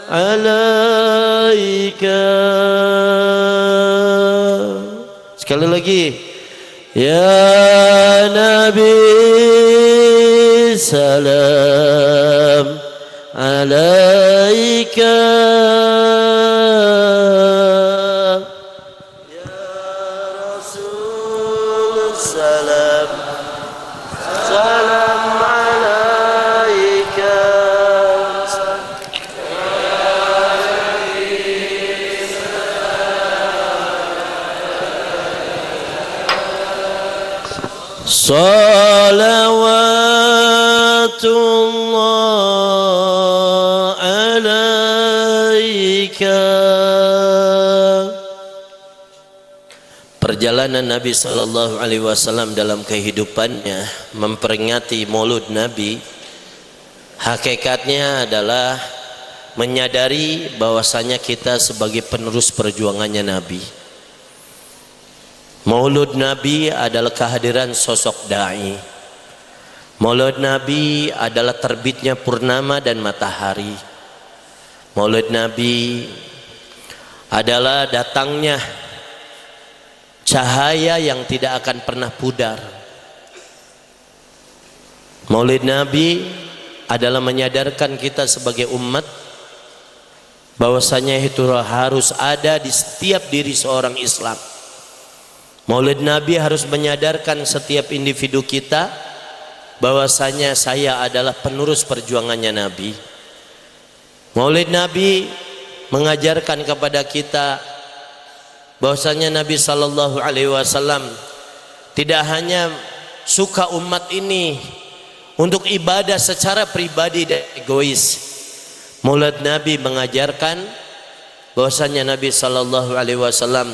alaika. Sekali lagi, ya Nabi salam alaika, ya Rasul salam salam alaika. Salawatullah alaika. Perjalanan Nabi sallallahu alaihi wasallam dalam kehidupannya memperingati Maulud Nabi, hakikatnya adalah menyadari bahwasanya kita sebagai penerus perjuangannya Nabi. Maulud Nabi adalah kehadiran sosok dai. Maulud Nabi adalah terbitnya purnama dan matahari. Maulud Nabi adalah datangnya cahaya yang tidak akan pernah pudar. Maulid Nabi adalah menyadarkan kita sebagai umat bahwasanya itu harus ada di setiap diri seorang Islam. Maulid Nabi harus menyadarkan setiap individu kita bahwasanya saya adalah penerus perjuangannya Nabi. Maulid Nabi mengajarkan kepada kita bahwasanya Nabi sallallahu alaihi wasallam tidak hanya suka umat ini untuk ibadah secara pribadi dan egois. Maulid Nabi mengajarkan bahwasanya Nabi sallallahu alaihi wasallam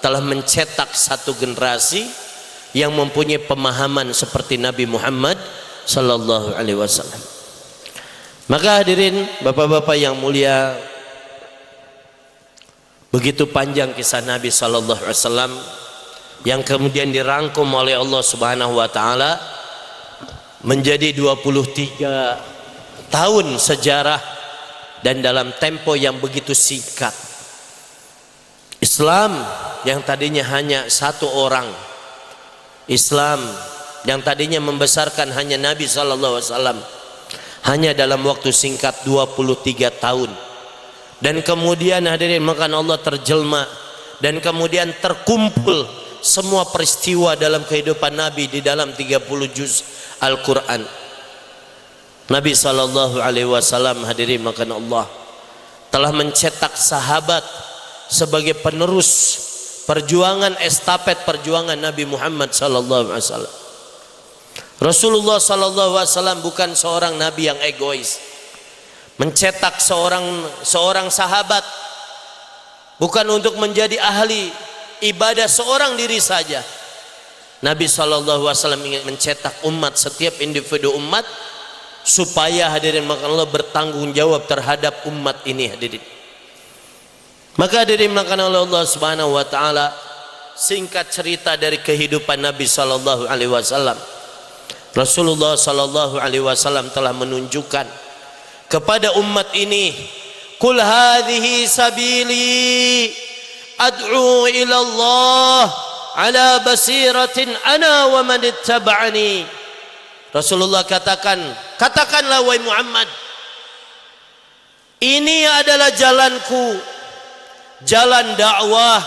telah mencetak satu generasi yang mempunyai pemahaman seperti Nabi Muhammad sallallahu alaihi wasallam. Maka hadirin bapak-bapak yang mulia, begitu panjang kisah Nabi sallallahu alaihi wasallam yang kemudian dirangkum oleh Allah Subhanahu wa taala menjadi 23 tahun sejarah dan dalam tempo yang begitu singkat. Islam yang tadinya hanya satu orang, Islam yang tadinya membesarkan hanya Nabi sallallahu alaihi wasallam, hanya dalam waktu singkat 23 tahun. Dan kemudian hadirin maka Allah terjelma dan kemudian terkumpul semua peristiwa dalam kehidupan Nabi di dalam 30 juz Al-Quran. Nabi sallallahu alaihi wasallam hadirin maka Allah telah mencetak sahabat sebagai penerus perjuangan estafet perjuangan Nabi Muhammad sallallahu alaihi wasallam. Rasulullah sallallahu alaihi wasallam bukan seorang nabi yang egois. Mencetak seorang sahabat bukan untuk menjadi ahli ibadah seorang diri saja. Nabi sallallahu alaihi wasallam ingin mencetak umat, setiap individu umat, supaya hadirin maka Allah bertanggung jawab terhadap umat ini hadirin. Maka hadirin maka Allah Subhanahu wa taala, singkat cerita dari kehidupan Nabi sallallahu alaihi wasallam. Rasulullah sallallahu alaihi wasallam telah menunjukkan kepada umat ini, "Qul hadhihi sabili ad'u ila Allah ala basiratin ana wa man ittaba'ani." Rasulullah katakanlah wahai Muhammad, ini adalah jalanku, jalan dakwah,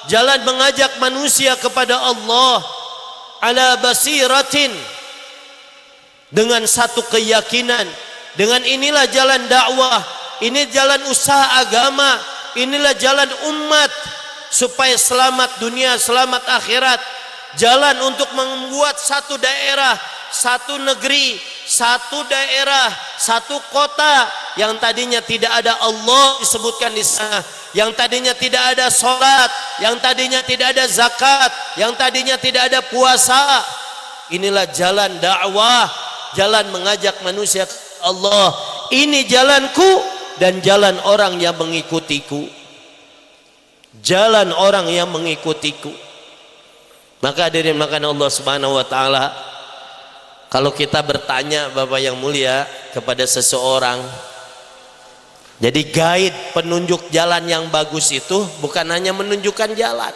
jalan mengajak manusia kepada Allah ala basiratin, dengan satu keyakinan, dengan inilah jalan dakwah, ini jalan usaha agama, inilah jalan umat supaya selamat dunia, selamat akhirat. Jalan untuk membuat satu daerah, satu negeri, satu daerah, satu kota yang tadinya tidak ada Allah disebutkan di sana, yang tadinya tidak ada sholat, yang tadinya tidak ada zakat, yang tadinya tidak ada puasa. Inilah jalan dakwah, jalan mengajak manusia ke Allah. Ini jalanku dan jalan orang yang mengikutiku, jalan orang yang mengikutiku. Maka hadirin makan Allah Subhanahu wa taala, kalau kita bertanya Bapak yang mulia kepada seseorang, jadi guide penunjuk jalan yang bagus itu bukan hanya menunjukkan jalan,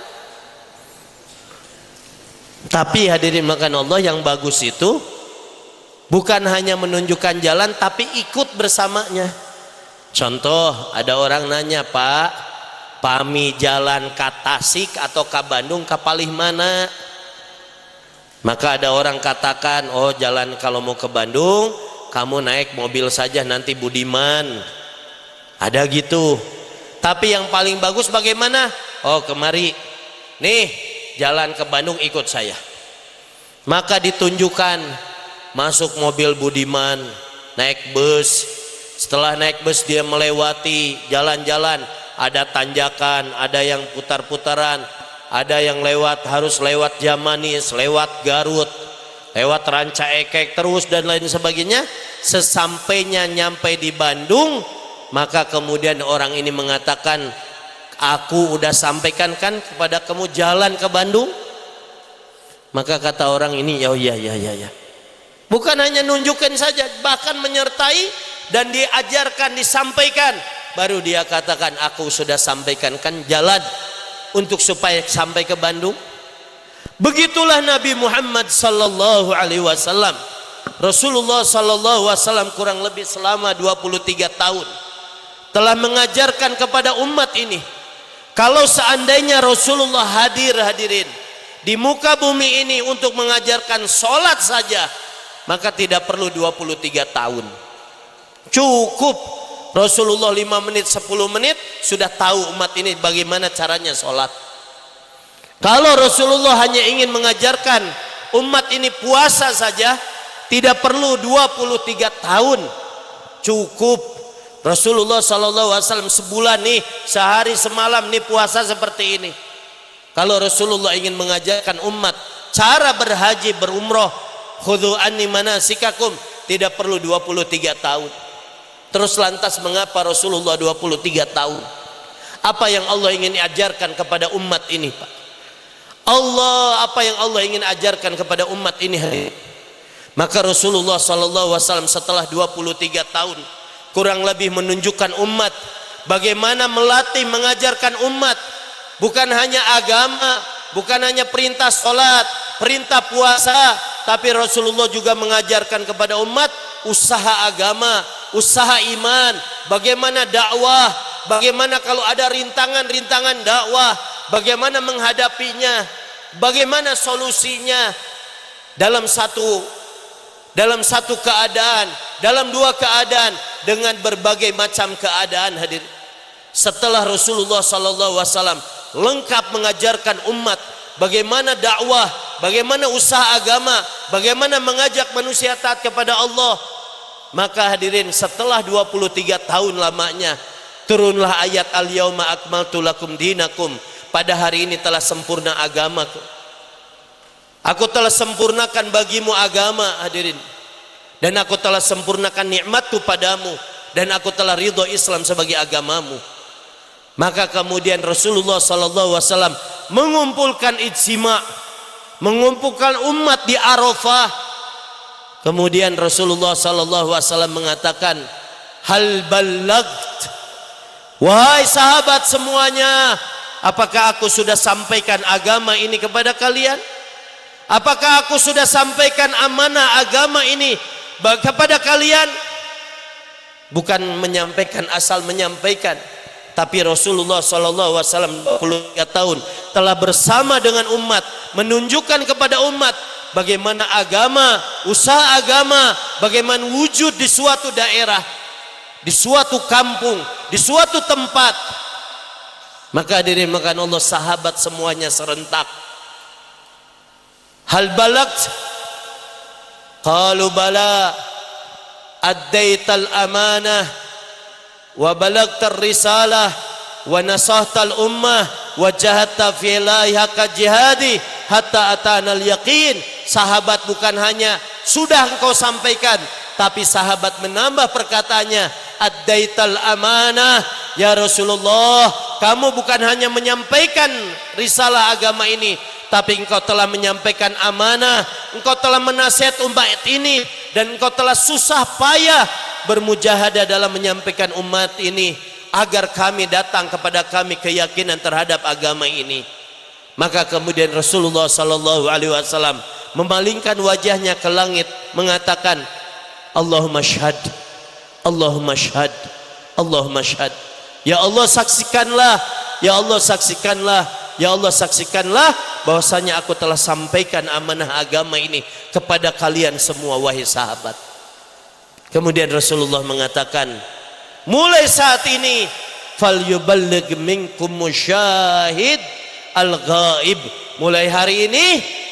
tapi hadirin makan Allah, yang bagus itu bukan hanya menunjukkan jalan tapi ikut bersamanya. Contoh, ada orang nanya, "Pak, pami jalan ke Tasik atau ke Bandung ke palih mana?" Maka ada orang katakan, "Oh, jalan kalau mau ke Bandung kamu naik mobil saja, nanti Budiman." Ada gitu. Tapi yang paling bagus bagaimana? "Oh, kemari nih jalan ke Bandung, ikut saya." Maka ditunjukkan masuk mobil Budiman, naik bus. Setelah naik bus dia melewati jalan-jalan, ada tanjakan, ada yang putar-putaran, ada yang harus lewat Jamanis, lewat Garut, lewat Ranca Ekek terus dan lain sebagainya. Sesampainya nyampe di Bandung, maka kemudian orang ini mengatakan, "Aku udah sampaikan kan kepada kamu jalan ke Bandung?" Maka kata orang ini, "Oh iya. Bukan hanya nunjukkan saja, bahkan menyertai dan diajarkan, disampaikan. Baru dia katakan, "Aku sudah sampaikan kan jalan untuk supaya sampai ke Bandung." Begitulah Nabi Muhammad sallallahu alaihi wasallam. Rasulullah sallallahu alaihi wasallam kurang lebih selama 23 tahun telah mengajarkan kepada umat ini. Kalau seandainya Rasulullah hadirin di muka bumi ini untuk mengajarkan sholat saja, maka tidak perlu 23 tahun. Cukup Rasulullah 5 menit 10 menit sudah tahu umat ini bagaimana caranya sholat. Kalau Rasulullah hanya ingin mengajarkan umat ini puasa saja, tidak perlu 23 tahun. Cukup Rasulullah SAW sebulan nih, sehari semalam nih puasa seperti ini. Kalau Rasulullah ingin mengajarkan umat cara berhaji, berumroh, khudhu anni manasikakum, tidak perlu 23 tahun. Terus lantas mengapa Rasulullah 23 tahun? Apa yang Allah ingin ajarkan kepada umat ini, Pak? apa yang Allah ingin ajarkan kepada umat ini hari ini. Maka Rasulullah SAW setelah 23 tahun kurang lebih menunjukkan umat bagaimana melatih, mengajarkan umat bukan hanya agama, bukan hanya perintah sholat, perintah puasa, tapi Rasulullah juga mengajarkan kepada umat usaha agama, usaha iman, bagaimana dakwah, bagaimana kalau ada rintangan-rintangan dakwah, bagaimana menghadapinya, bagaimana solusinya dalam satu keadaan, dalam dua keadaan, dengan berbagai macam keadaan hadir. Setelah Rasulullah SAW lengkap mengajarkan umat bagaimana dakwah, bagaimana usaha agama, bagaimana mengajak manusia taat kepada Allah, maka hadirin setelah 23 tahun lamanya turunlah ayat al-yauma akmaltu lakum dinakum. Pada hari ini telah sempurna agamaku. Aku telah sempurnakan bagimu agama hadirin. Dan aku telah sempurnakan nikmatku padamu. Dan aku telah ridho Islam sebagai agamamu. Maka kemudian Rasulullah SAW mengumpulkan ijtima', mengumpulkan umat di Arafah. Kemudian Rasulullah SAW mengatakan, hal ballagt, wahai sahabat semuanya, apakah aku sudah sampaikan agama ini kepada kalian? Apakah aku sudah sampaikan amanah agama ini kepada kalian? Bukan menyampaikan asal menyampaikan, tapi Rasulullah SAW 23 tahun telah bersama dengan umat, menunjukkan kepada umat bagaimana agama, usaha agama, bagaimana wujud di suatu daerah, di suatu kampung, di suatu tempat. Maka hadirin makan Allah, sahabat semuanya serentak, hal balagt? Qalu bala, addaital amanah wa balagtar risalah wa nasahtal ummah wa jahadta fi ilahi haqqa jihadi hatta atanal yaqin. Sahabat bukan hanya sudah engkau sampaikan, tapi sahabat menambah perkataannya, addaital amanah, ya Rasulullah, kamu bukan hanya menyampaikan risalah agama ini, tapi engkau telah menyampaikan amanah, engkau telah menasihat umat ini, dan engkau telah susah payah bermujahadah dalam menyampaikan umat ini agar kami datang kepada kami keyakinan terhadap agama ini. Maka kemudian Rasulullah SAW memalingkan wajahnya ke langit mengatakan, Allahumma syhad, Allahumma syhad, Allahumma syhad. Ya Allah saksikanlah, ya Allah saksikanlah, ya Allah saksikanlah bahwasanya aku telah sampaikan amanah agama ini kepada kalian semua wahai sahabat. Kemudian Rasulullah mengatakan, mulai saat ini falyuballigh minkum musyahid al-ghaib. Mulai hari ini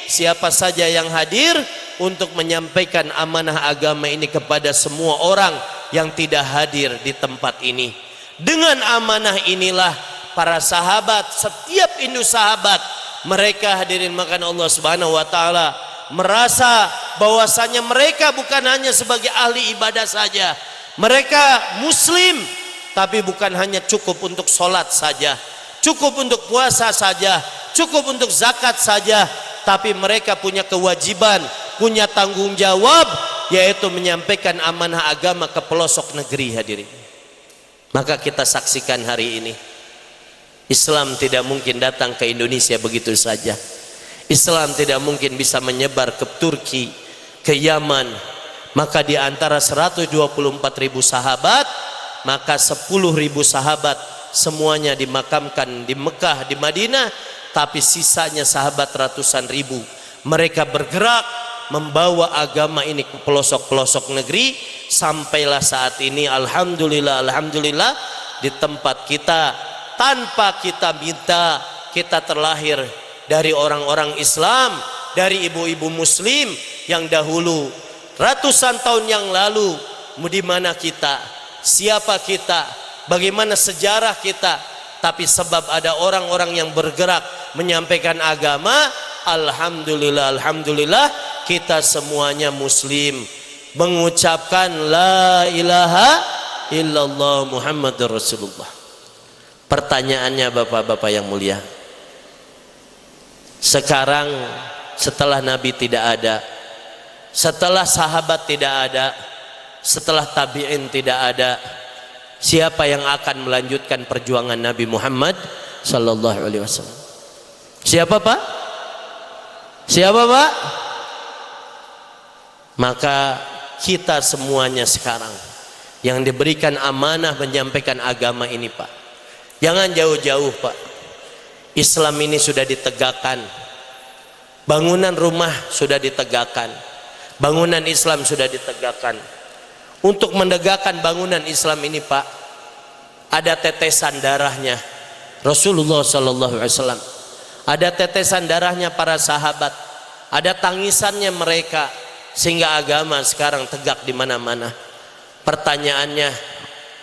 siapa saja yang hadir untuk menyampaikan amanah agama ini kepada semua orang yang tidak hadir di tempat ini. Dengan amanah inilah para sahabat, setiap induk sahabat, mereka hadirin makan Allah Subhanahu wa taala merasa bahwasanya mereka bukan hanya sebagai ahli ibadah saja. Mereka muslim, tapi bukan hanya cukup untuk sholat saja, cukup untuk puasa saja, cukup untuk zakat saja, tapi mereka punya kewajiban, punya tanggung jawab, yaitu menyampaikan amanah agama ke pelosok negeri hadirin. Maka kita saksikan hari ini, Islam tidak mungkin datang ke Indonesia begitu saja. Islam tidak mungkin bisa menyebar ke Turki, ke Yaman. Maka di antara 124.000 sahabat, maka 10.000 sahabat semuanya dimakamkan di Mekah, di Madinah, tapi sisanya sahabat ratusan ribu. Mereka bergerak membawa agama ini ke pelosok-pelosok negeri, sampailah saat ini alhamdulillah, alhamdulillah di tempat kita, tanpa kita minta, kita terlahir dari orang-orang Islam, dari ibu-ibu muslim yang dahulu ratusan tahun yang lalu. Di mana kita, siapa kita, bagaimana sejarah kita, tapi sebab ada orang-orang yang bergerak menyampaikan agama, alhamdulillah, alhamdulillah kita semuanya muslim mengucapkan la ilaha illallah Muhammadur Rasulullah. Pertanyaannya bapak-bapak yang mulia, Sekarang setelah Nabi tidak ada, setelah sahabat tidak ada, setelah tabi'in tidak ada, siapa yang akan melanjutkan perjuangan Nabi Muhammad sallallahu alaihi wasallam? Siapa Pak? Siapa Pak? Maka kita semuanya sekarang yang diberikan amanah menyampaikan agama ini Pak, jangan jauh-jauh Pak. Islam ini sudah ditegakkan, bangunan rumah sudah ditegakkan, bangunan Islam sudah ditegakkan. Untuk menegakkan bangunan Islam ini Pak, ada tetesan darahnya Rasulullah sallallahu alaihi wasallam, ada tetesan darahnya para sahabat, ada tangisannya mereka, sehingga agama sekarang tegak di mana-mana. Pertanyaannya,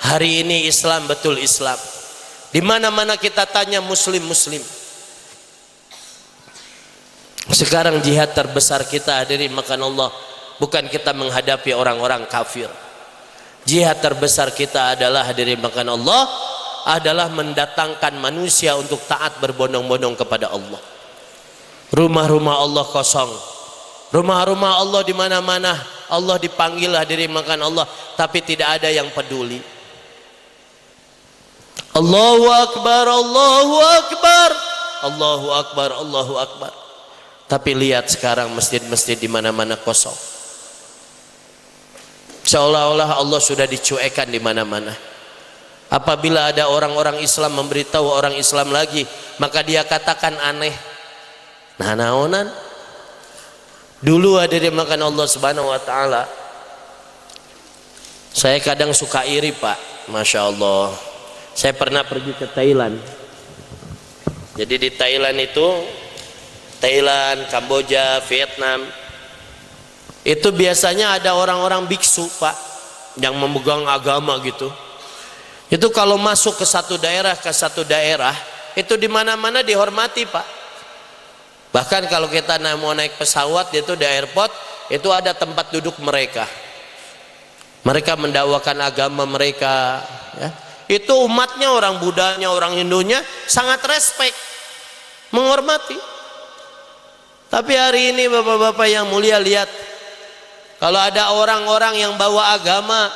hari ini Islam betul Islam? Di mana-mana kita tanya muslim. Sekarang jihad terbesar kita hadirin makan Allah bukan kita menghadapi orang-orang kafir. Jihad terbesar kita adalah hadirin makan Allah adalah mendatangkan manusia untuk taat berbondong-bondong kepada Allah. Rumah-rumah Allah kosong, rumah-rumah Allah di mana-mana Allah dipanggil hadirin makan Allah, tapi tidak ada yang peduli. Allahu Akbar, Allahu Akbar, Allahu Akbar, Allahu Akbar. Tapi lihat sekarang masjid-masjid di mana-mana kosong. Seolah-olah Allah sudah dicuekan di mana-mana. Apabila ada orang-orang Islam memberitahu orang Islam lagi, maka dia katakan aneh. Nah, naonan. Dulu ada dimakan Allah Subhanahu wa taala. Saya kadang suka iri, Pak. Masya Allah. Saya pernah pergi ke Thailand. Jadi di Thailand itu, Thailand, Kamboja, Vietnam, itu biasanya ada orang-orang biksu Pak, yang memegang agama gitu. Itu kalau masuk ke satu daerah itu di mana-mana dihormati Pak. Bahkan kalau kita mau naik pesawat itu di airport, itu ada tempat duduk mereka. Mereka mendakwakan agama mereka, ya. Itu umatnya, orang Budanya, orang Hindunya sangat respect, menghormati. Tapi hari ini bapak-bapak yang mulia, lihat, kalau ada orang-orang yang bawa agama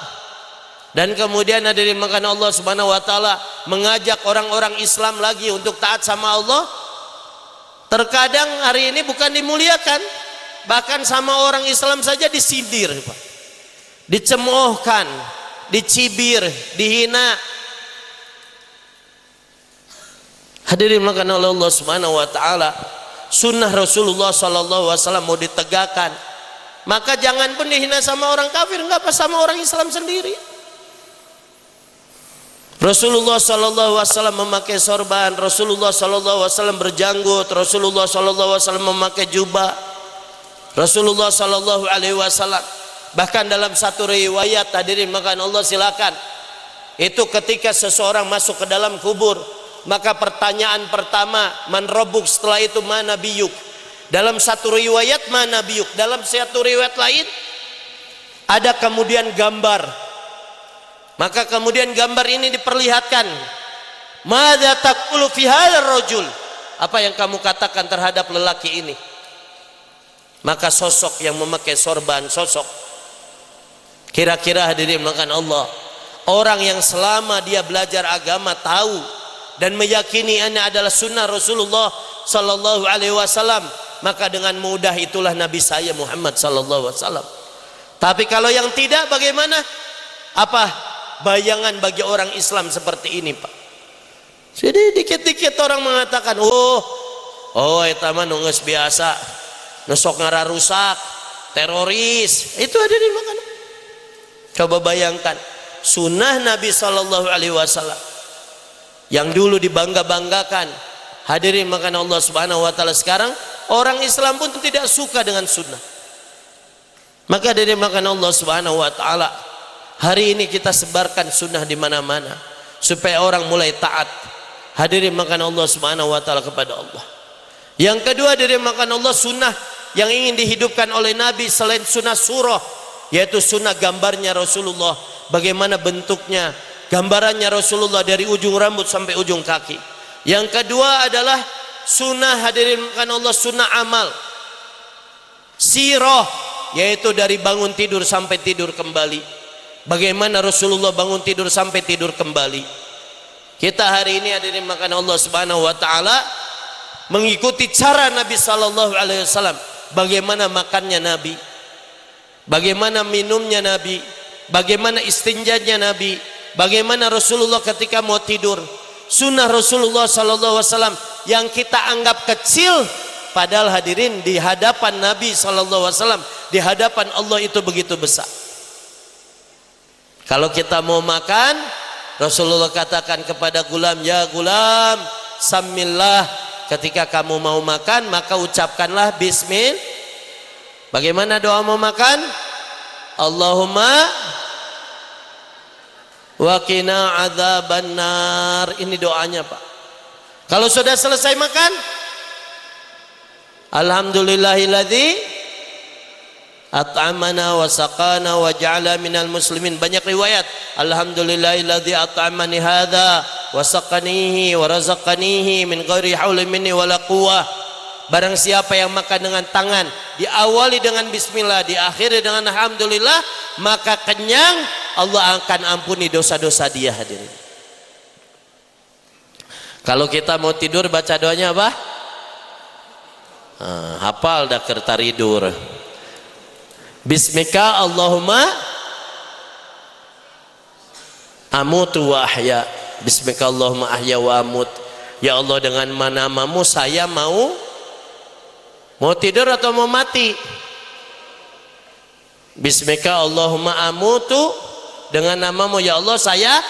dan kemudian ada dimakan Allah Subhanahu wa taala mengajak orang-orang Islam lagi untuk taat sama Allah, terkadang hari ini bukan dimuliakan, bahkan sama orang Islam saja disindir Pak, dicemoohkan, dicibir, dihina. Hadirin makan oleh Allah Subhanahu wa taala, sunnah Rasulullah sallallahu alaihi wasallam mau ditegakkan, maka jangan pun dihina sama orang kafir, enggak apa sama orang Islam sendiri. Rasulullah sallallahu alaihi wasallam memakai sorban, Rasulullah sallallahu alaihi wasallam berjanggut, Rasulullah sallallahu alaihi wasallam memakai jubah, Rasulullah sallallahu alaihi wasallam bahkan dalam satu riwayat, hadirin makan Allah silakan, itu ketika seseorang masuk ke dalam kubur, maka pertanyaan pertama, man rabbuk, setelah itu mana nabiyuk. Dalam satu riwayat mana nabiyuk, dalam satu riwayat lain ada kemudian gambar, maka kemudian gambar ini diperlihatkan, madza taqulu fi hadzal rajul, apa yang kamu katakan terhadap lelaki ini. Maka sosok yang memakai sorban, sosok kira-kira hadirin makan Allah, orang yang selama dia belajar agama tahu dan meyakini ini adalah sunnah Rasulullah sallallahu alaihi wasallam, maka dengan mudah itulah Nabi saya Muhammad sallallahu alaihi wasallam. Tapi kalau yang tidak, bagaimana? Apa bayangan bagi orang Islam seperti ini Pak? Jadi dikit-dikit orang mengatakan, oh eta mah nu geus biasa, nu sok ngara rusak, teroris. Itu ada di mana? Coba bayangkan sunnah Nabi sallallahu alaihi wasallam yang dulu dibangga-banggakan, hadirin makan Allah Subhanahu wa taala, sekarang orang Islam pun tidak suka dengan sunnah. Maka hadirin makan Allah Subhanahu wa taala, hari ini kita sebarkan sunnah di mana-mana supaya orang mulai taat, hadirin makan Allah Subhanahu wa taala, kepada Allah. Yang kedua, hadirin makan Allah, sunnah yang ingin dihidupkan oleh Nabi selain sunnah surah, yaitu sunnah gambarnya Rasulullah, bagaimana bentuknya, gambarannya Rasulullah dari ujung rambut sampai ujung kaki. Yang kedua adalah sunnah hadirin makan Allah, sunnah amal. Sirah, yaitu dari bangun tidur sampai tidur kembali. Bagaimana Rasulullah bangun tidur sampai tidur kembali. Kita hari ini hadirin makan Allah subhanahu wa ta'ala mengikuti cara Nabi sallallahu alaihi wasallam. Bagaimana makannya Nabi, bagaimana minumnya Nabi, bagaimana istinjanya Nabi, bagaimana Rasulullah ketika mau tidur. Sunnah Rasulullah sallallahu alaihi wasallam yang kita anggap kecil, padahal hadirin di hadapan Nabi sallallahu alaihi wasallam, di hadapan Allah itu begitu besar. Kalau kita mau makan, Rasulullah katakan kepada gulam, ya gulam, samillah. Ketika kamu mau makan, maka ucapkanlah bismillah. Bagaimana doa mau makan? Allahumma wa qina adzabannar. Ini doanya, Pak. Kalau sudah selesai makan, alhamdulillahilladzi at'amana wa saqana wa ja'ala minal muslimin. Banyak riwayat, alhamdulillahilladzi at'amani hadza wa saqanihi wa razaqanihi min ghairi hauli minni wala quwwah. Barang siapa yang makan dengan tangan, diawali dengan bismillah, diakhiri dengan alhamdulillah, maka kenyang, Allah akan ampuni dosa-dosa dia hadirin. Kalau kita mau tidur baca doanya apa? Hafal dah kerta tidur. Bismika Allahumma amutu wa ahya. Bismika Allahumma ahya wa amut. Ya Allah, dengan namamu saya mau tidur atau mau mati. Bismika Allahumma amutu, dengan namamu ya Allah saya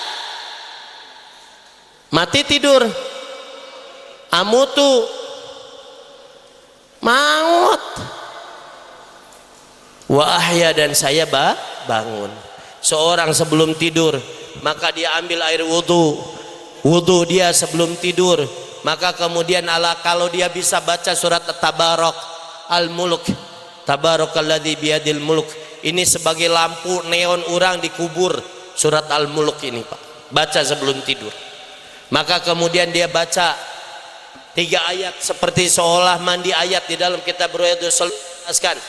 mati tidur. Amutu, maut. Wa ahya, dan saya bangun. Seorang sebelum tidur, maka dia ambil air wudhu dia sebelum tidur, maka kemudian kalau dia bisa baca surat Tabarak al-mulk, tabarakalladzi biyadil mulk. Ini sebagai lampu neon orang di kubur, surat al-mulk ini, Pak. Baca sebelum tidur. Maka kemudian dia baca 3 ayat seperti seolah mandi ayat di dalam kitab Riyadhus Shalihin.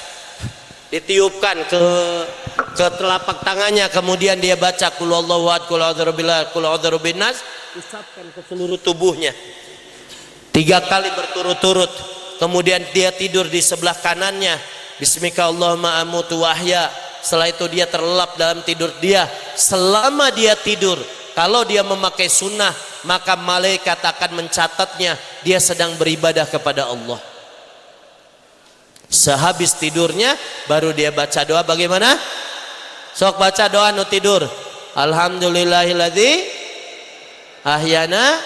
Ditiupkan ke telapak tangannya, kemudian dia baca qul huwallahu ahad, qul a'udzu birabbil qul a'udzu birabbin nas, usapkan ke seluruh tubuhnya 3 kali berturut-turut. Kemudian dia tidur di sebelah kanannya, bismika Allahumma amutu wa ahya. Setelah itu dia terlelap dalam tidur dia. Selama dia tidur, kalau dia memakai sunnah, maka malaikat akan mencatatnya dia sedang beribadah kepada Allah. Sehabis tidurnya baru dia baca doa. Bagaimana? Sok baca doa nu tidur. Alhamdulillahilladzi ahyana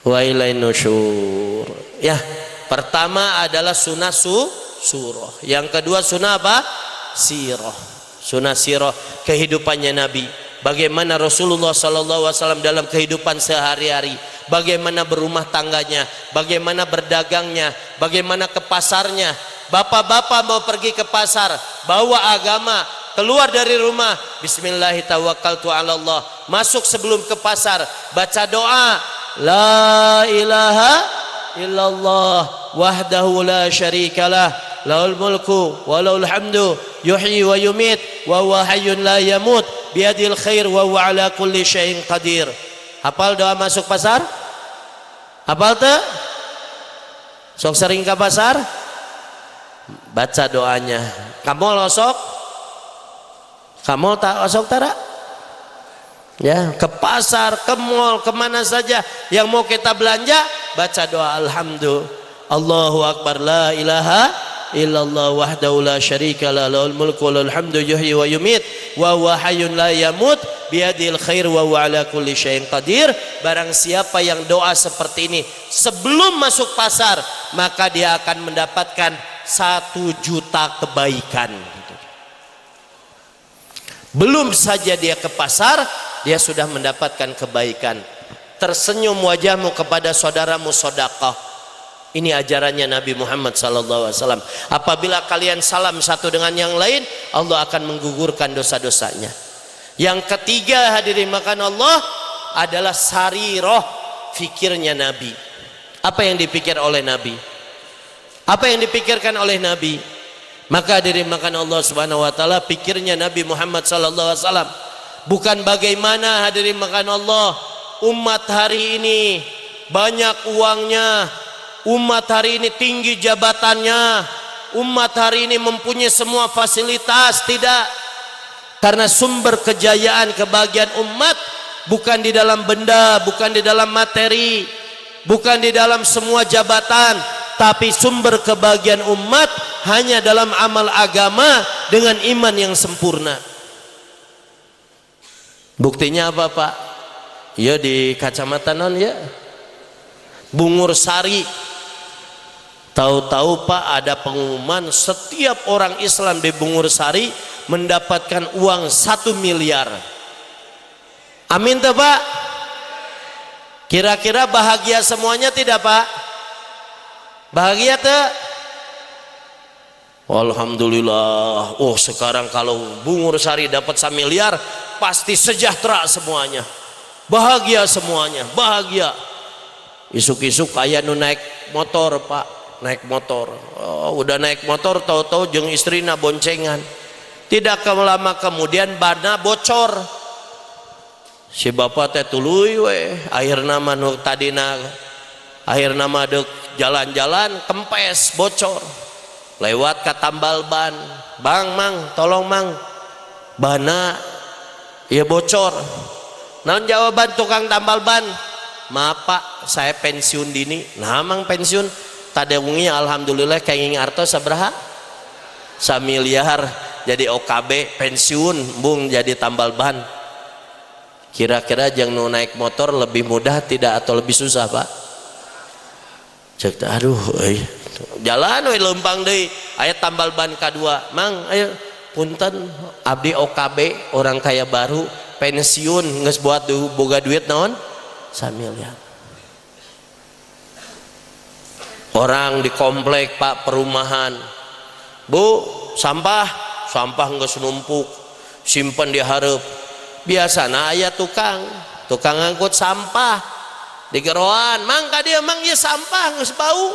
wa ilain nusyur. Ya, pertama adalah sunnah surah. Yang kedua sunnah apa? Sirah. Sunnah sirah, kehidupannya Nabi. Bagaimana Rasulullah SAW dalam kehidupan sehari-hari, bagaimana berumah tangganya, bagaimana berdagangnya, bagaimana ke pasarnya. Bapak-bapak mau pergi ke pasar, bawa agama, keluar dari rumah, bismillahirrahmanirrahim, masuk sebelum ke pasar, baca doa, la ilaha illallah wahdahu la syarikalah, lahul mulku wa lahul hamdu, yuhyi wa yumit, wa huwa hayyun la yamut, biadil khair wa huwa ala kulli syai'in qadir. Hafal doa masuk pasar? Hafal tuh? Sok sering ke pasar? Baca doanya. Kamu losok? Kamu tak losok tara? Ya, ke pasar, ke mall, kemana saja yang mau kita belanja, baca doa alhamdulillah, Allahu akbar, la ilaha illallah wahdahu la syarika lah, lahul mulku wa lahul hamdu, yuhyi wa yumit, wa huwa hayyun la yamut, biadil khair wa huwa ala kulli syai'in qadir. Barang siapa yang doa seperti ini sebelum masuk pasar, maka dia akan mendapatkan 1 juta kebaikan. Belum saja dia ke pasar, dia sudah mendapatkan kebaikan. Tersenyum wajahmu kepada saudaramu sedekah. Ini ajarannya Nabi Muhammad SAW. Apabila kalian salam satu dengan yang lain, Allah akan menggugurkan dosa-dosanya. Yang ketiga hadirin makan Allah adalah sarirah, fikirnya Nabi. Apa yang dipikir oleh Nabi? Apa yang dipikirkan oleh Nabi? Maka dimakan Allah Subhanahu wa taala, pikirnya Nabi Muhammad sallallahu alaihi wasallam bukan bagaimana, hadirin makan Allah, umat hari ini banyak uangnya, umat hari ini tinggi jabatannya, umat hari ini mempunyai semua fasilitas. Tidak. Karena sumber kejayaan kebahagiaan umat bukan di dalam benda, bukan di dalam materi, bukan di dalam semua jabatan, tapi sumber kebahagiaan umat hanya dalam amal agama dengan iman yang sempurna. Buktinya apa, Pak? Ya di kacamata non ya, Bungur Sari. Tahu-tahu Pak ada pengumuman setiap orang Islam di Bungur Sari mendapatkan uang 1 miliar. Amin tuh Pak. Kira-kira bahagia semuanya tidak Pak? Bahagia tuh? Alhamdulillah. Oh sekarang kalau Bungur Sari dapat 1 miliar pasti sejahtera semuanya, bahagia semuanya, bahagia. Isuk-isuk kayak nu naik motor Pak, naik motor. Oh, udah naik motor tahu-tahu jeung istrina boncengan. Tidak lama kemudian bana bocor. Si bapak teh tuluy we, akhirna manu tadina akhirna mah deuk jalan-jalan kempes bocor. Lewat ke tambal ban. Bang, Mang, tolong Mang. Bana ya bocor. Naon jawaban tukang tambal ban? Maaf Pak, saya pensiun dini. Nah Mang pensiun tadeungi alhamdulillah kenging artos sabaraha? 1 miliar. Jadi OKB pensiun bung jadi tambal ban. Kira-kira jang nu naik motor lebih mudah tidak atau lebih susah Pak? Cek aduh jalan we lempang deui aya tambal ban kadua. Mang ayo punten abdi OKB orang kaya baru pensiun geus buat boga duit naon 1 miliar. Orang di komplek Pak perumahan, Bu sampah geus numpuk simpen di hareup. Biasana aya tukang ngangkut sampah di geroan. Mang ka dieu Mang ieu sampah geus bau.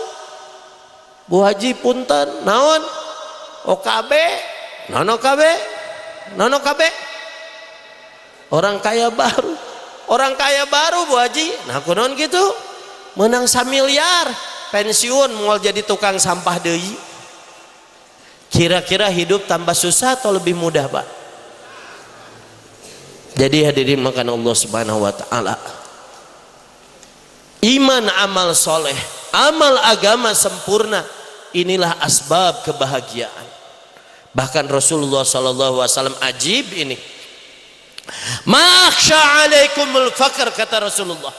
Bu Haji punten naon OKB non OKB orang kaya baru Bu Haji. Nah kunaon gitu menang 1 miliar pensiun moal jadi tukang sampah deui. Kira-kira hidup tambah susah atau lebih mudah Pak? Jadi hadirin makan Allah Subhanahu wa taala, iman, amal soleh, amal agama sempurna, inilah asbab kebahagiaan. Bahkan Rasulullah sallallahu alaihi wasallam ajib ini, makhsha alaikumul faqr, kata Rasulullah,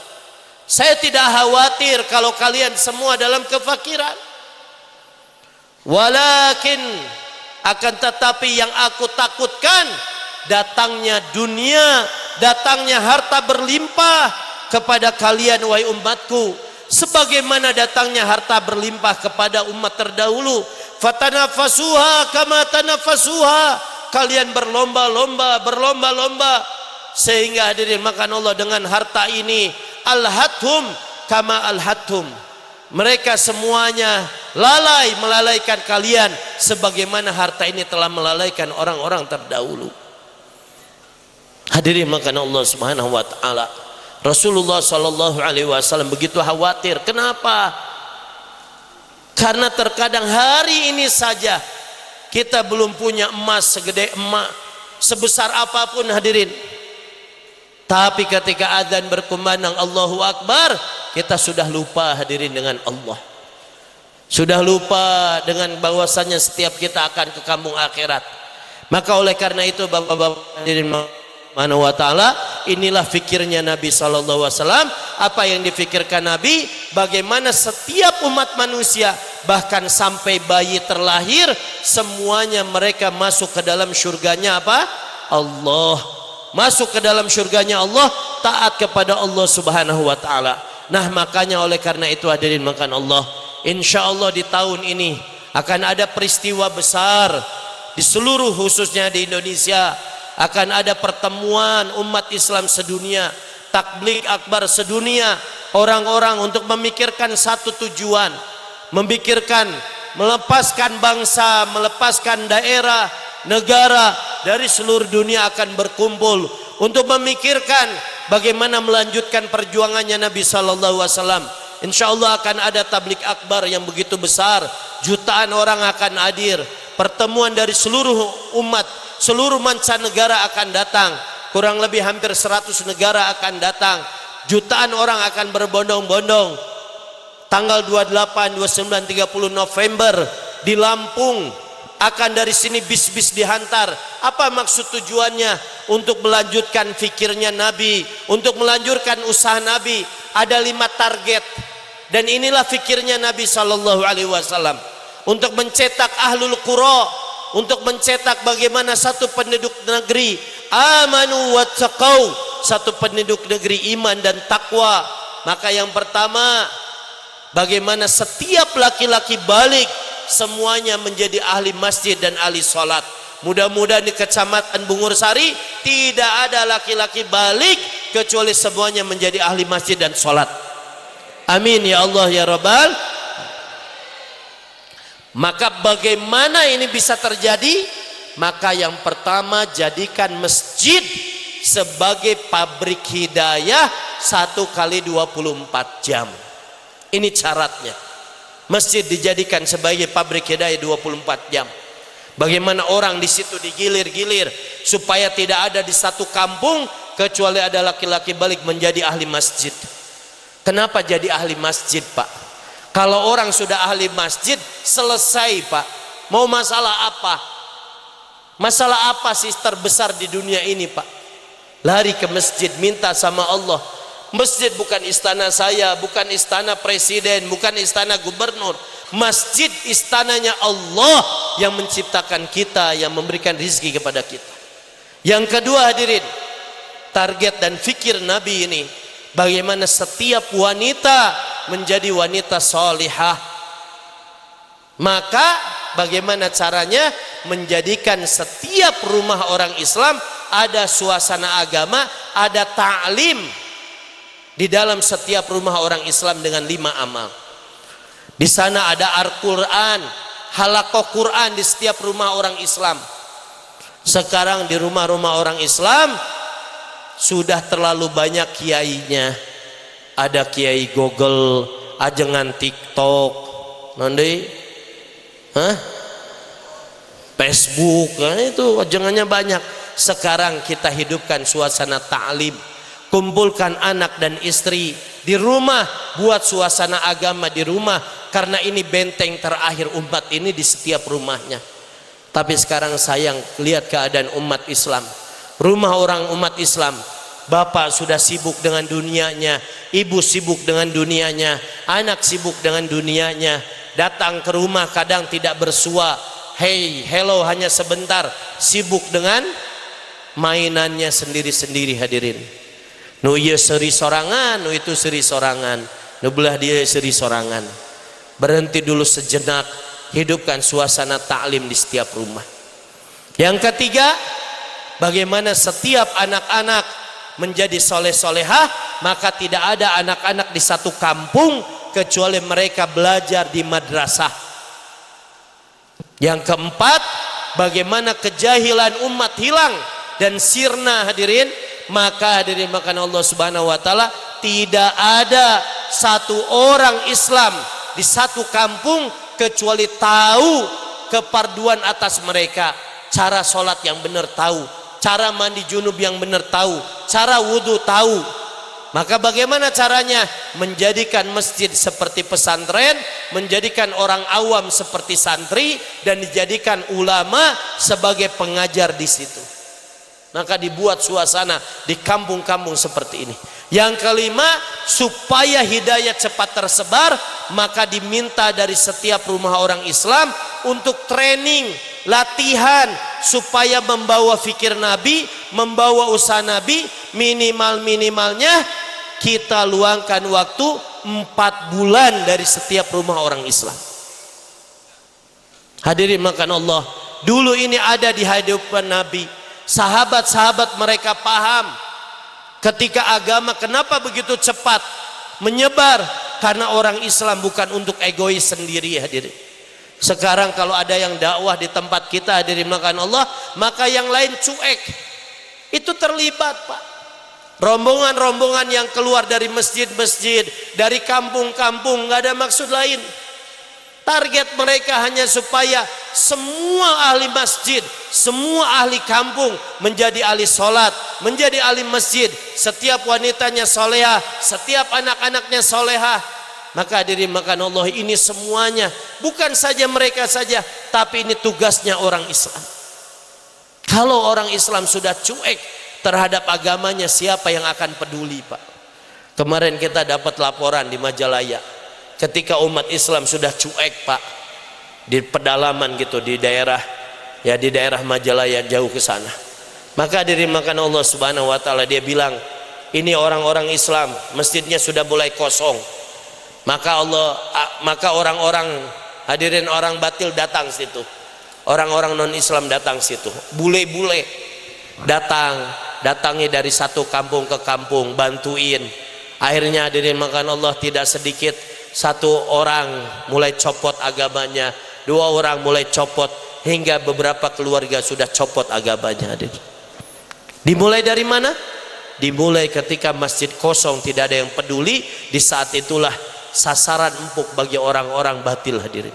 saya tidak khawatir kalau kalian semua dalam kefakiran, walakin akan tetapi yang aku takutkan datangnya dunia, datangnya harta berlimpah kepada kalian wahai umatku, sebagaimana datangnya harta berlimpah kepada umat terdahulu. Fatanafasuha kama tanafasuha, kalian berlomba-lomba sehingga hadirin makan Allah dengan harta ini alhathum kama alhathum, mereka semuanya melalaikan kalian sebagaimana harta ini telah melalaikan orang-orang terdahulu. Hadirin makan Allah Subhanahu wa taala, Rasulullah sallallahu alaihi wasallam begitu khawatir. Kenapa? Karena terkadang hari ini saja kita belum punya emas segede emak, sebesar apapun hadirin, tapi ketika adzan berkumandang Allahu Akbar, kita sudah lupa hadirin dengan Allah, sudah lupa dengan bahwasannya setiap kita akan ke kampung akhirat. Maka oleh karena itu bapak-bapak hadirin Subhanahu wa taala, inilah fikirnya Nabi sallallahu alaihi wasallam. Apa yang difikirkan Nabi, bagaimana setiap umat manusia bahkan sampai bayi terlahir semuanya mereka masuk ke dalam surganya apa? Allah. Masuk ke dalam surganya Allah, taat kepada Allah Subhanahu wa taala. Nah, makanya oleh karena itu hadirin makan Allah, insyaallah di tahun ini akan ada peristiwa besar di seluruh khususnya di Indonesia. Akan ada pertemuan umat Islam sedunia takblik akbar sedunia, orang-orang untuk memikirkan satu tujuan, memikirkan melepaskan bangsa, melepaskan daerah, negara dari seluruh dunia akan berkumpul untuk memikirkan bagaimana melanjutkan perjuangannya Nabi sallallahu alaihi wasallam. Insyaallah akan ada tablik akbar yang begitu besar, jutaan orang akan hadir, pertemuan dari seluruh umat, seluruh mancanegara akan datang, kurang lebih hampir 100 negara akan datang, jutaan orang akan berbondong-bondong. Tanggal 28, 29, 30 November di Lampung akan dari sini bis-bis dihantar. Apa maksud tujuannya? Untuk melanjutkan fikirnya Nabi, untuk melanjutkan usaha Nabi. Ada 5 target, dan inilah fikirnya Nabi sallallahu alaihi wasallam, untuk mencetak ahlul qura, untuk mencetak bagaimana satu penduduk negeri amanu wattaqau, satu penduduk negeri iman dan takwa. Maka yang pertama, bagaimana setiap laki-laki balik semuanya menjadi ahli masjid dan ahli sholat. Mudah-mudahan di Kecamatan Bungur Sari tidak ada laki-laki balik kecuali semuanya menjadi ahli masjid dan sholat. Amin ya Allah ya Rabbal. Maka bagaimana ini bisa terjadi? Maka yang pertama, jadikan masjid sebagai pabrik hidayah 1 kali 24 jam. Ini syaratnya. Masjid dijadikan sebagai pabrik hidayah 24 jam. Bagaimana orang di situ digilir-gilir supaya tidak ada di satu kampung kecuali ada laki-laki balik menjadi ahli masjid. Kenapa jadi ahli masjid, Pak? Kalau orang sudah ahli masjid selesai, Pak. Mau masalah apa? Masalah apa sih terbesar di dunia ini, Pak? Lari ke masjid, minta sama Allah. Masjid bukan istana saya, bukan istana presiden, bukan istana gubernur. Masjid istananya Allah yang menciptakan kita, yang memberikan rizki kepada kita. Yang kedua hadirin, target dan fikir Nabi ini, bagaimana setiap wanita menjadi wanita solihah. Maka bagaimana caranya? Menjadikan setiap rumah orang Islam ada suasana agama, ada ta'lim di dalam setiap rumah orang Islam dengan 5 amal. Di sana ada Al-Quran, halaqah Quran di setiap rumah orang Islam. Sekarang di rumah-rumah orang Islam sudah terlalu banyak kiainya. Ada kiai Google, ajengan TikTok, nanti, Facebook, itu ajengannya banyak. Sekarang kita hidupkan suasana ta'lim. Kumpulkan anak dan istri di rumah, buat suasana agama di rumah, karena ini benteng terakhir umat ini di setiap rumahnya. Tapi sekarang sayang lihat keadaan umat Islam. Rumah orang umat Islam, bapak sudah sibuk dengan dunianya, ibu sibuk dengan dunianya, anak sibuk dengan dunianya. Datang ke rumah kadang tidak bersua, hey, hello hanya sebentar, sibuk dengan mainannya sendiri-sendiri hadirin. Nu ieu seri sorangan, nu itu seri sorangan, nu belah dia seri sorangan. Berhenti dulu sejenak, hidupkan suasana taklim di setiap rumah. Yang ketiga, bagaimana setiap anak-anak menjadi soleh-solehah, maka tidak ada anak-anak di satu kampung kecuali mereka belajar di madrasah. Yang keempat, bagaimana kejahilan umat hilang dan sirna hadirin. Maka hadirin makan Allah subhanahu wa ta'ala, tidak ada satu orang Islam di satu kampung kecuali tahu keparduan atas mereka. Cara sholat yang benar tahu, cara mandi junub yang benar tahu, cara wudhu tahu. Maka bagaimana caranya? Menjadikan masjid seperti pesantren, menjadikan orang awam seperti santri, dan dijadikan ulama sebagai pengajar di situ. Maka dibuat suasana di kampung-kampung seperti ini. Yang kelima, supaya hidayah cepat tersebar, maka diminta dari setiap rumah orang Islam untuk training, latihan, supaya membawa fikir Nabi, membawa usaha Nabi. Minimal-minimalnya kita luangkan waktu 4 bulan dari setiap rumah orang Islam. Hadirin makan Allah, dulu ini ada di hadapan Nabi. Sahabat-sahabat mereka paham. Ketika agama kenapa begitu cepat menyebar? Karena orang Islam bukan untuk egois sendiri, hadirin. Sekarang kalau ada yang dakwah di tempat kita, hadirin makan Allah, maka yang lain cuek. Itu terlibat, Pak. Rombongan-rombongan yang keluar dari masjid-masjid, dari kampung-kampung, nggak ada maksud lain. Target mereka hanya supaya semua ahli masjid, semua ahli kampung menjadi ahli sholat, menjadi ahli masjid. Setiap wanitanya solehah, setiap anak-anaknya solehah. Maka hadirin makan Allah, ini semuanya bukan saja mereka saja, tapi ini tugasnya orang Islam. Kalau orang Islam sudah cuek terhadap agamanya, siapa yang akan peduli, Pak? Kemarin kita dapat laporan di Majalaya, ketika umat Islam sudah cuek, Pak, di pedalaman gitu, di daerah Majalaya jauh ke sana. Maka hadirin makan Allah Subhanahu wa taala, dia bilang, ini orang-orang Islam, masjidnya sudah mulai kosong. Maka orang-orang hadirin, orang batil datang situ. Orang-orang non-Islam datang situ. Bule-bule datangi dari satu kampung ke kampung, bantuin. Akhirnya hadirin makan Allah, tidak sedikit, satu orang mulai copot agamanya, dua orang mulai copot, hingga beberapa keluarga sudah copot agamanya. Dimulai dari mana? Dimulai ketika masjid kosong, tidak ada yang peduli. Di saat itulah sasaran empuk bagi orang-orang batil, hadirin.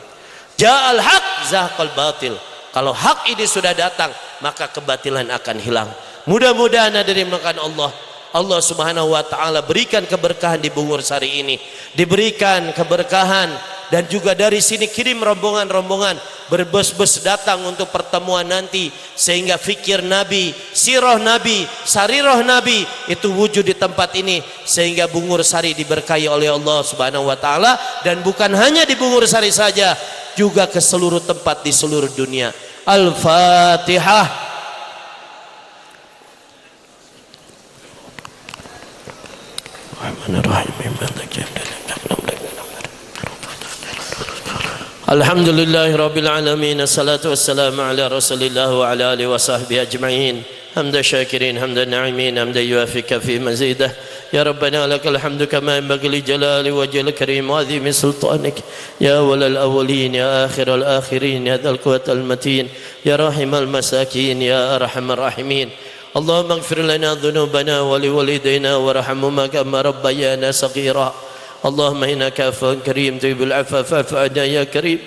Ja'al haq zahaqal batil. Kalau hak ini sudah datang, maka kebatilan akan hilang. Mudah-mudahan hadirin makan Allah, Allah Subhanahu wa taala berikan keberkahan di Bungur Sari ini, diberikan keberkahan, dan juga dari sini kirim rombongan-rombongan berbes-bes datang untuk pertemuan nanti, sehingga fikir Nabi, sirah Nabi, sarirah Nabi itu wujud di tempat ini, sehingga Bungur Sari diberkahi oleh Allah Subhanahu wa taala, dan bukan hanya di Bungur Sari saja, juga ke seluruh tempat di seluruh dunia. Al-Fatihah. Alhamdulillahi Rabbil Alamin. Assalatu wassalamu ala Rasulillah wa ala alihi wa sahbihi ajma'in. Hamda syakirin, hamda na'imin, hamda yuafika fi mazidah. Ya Rabbana lakal hamdu kama yanbaghi li jalali wajhil karim wa azimi sultanik. Ya walal awwalin, ya akhiral akhirin, ya dzal quwwatil matin, ya rahimal masakin, ya arhamar rahimin. Allahumma ighfir lana dhunubana wa liwalidayna warhamhuma kama rabbayana saghira. اللهم إنك عفو كريم تحب العفو فاعف عنا يا كريم.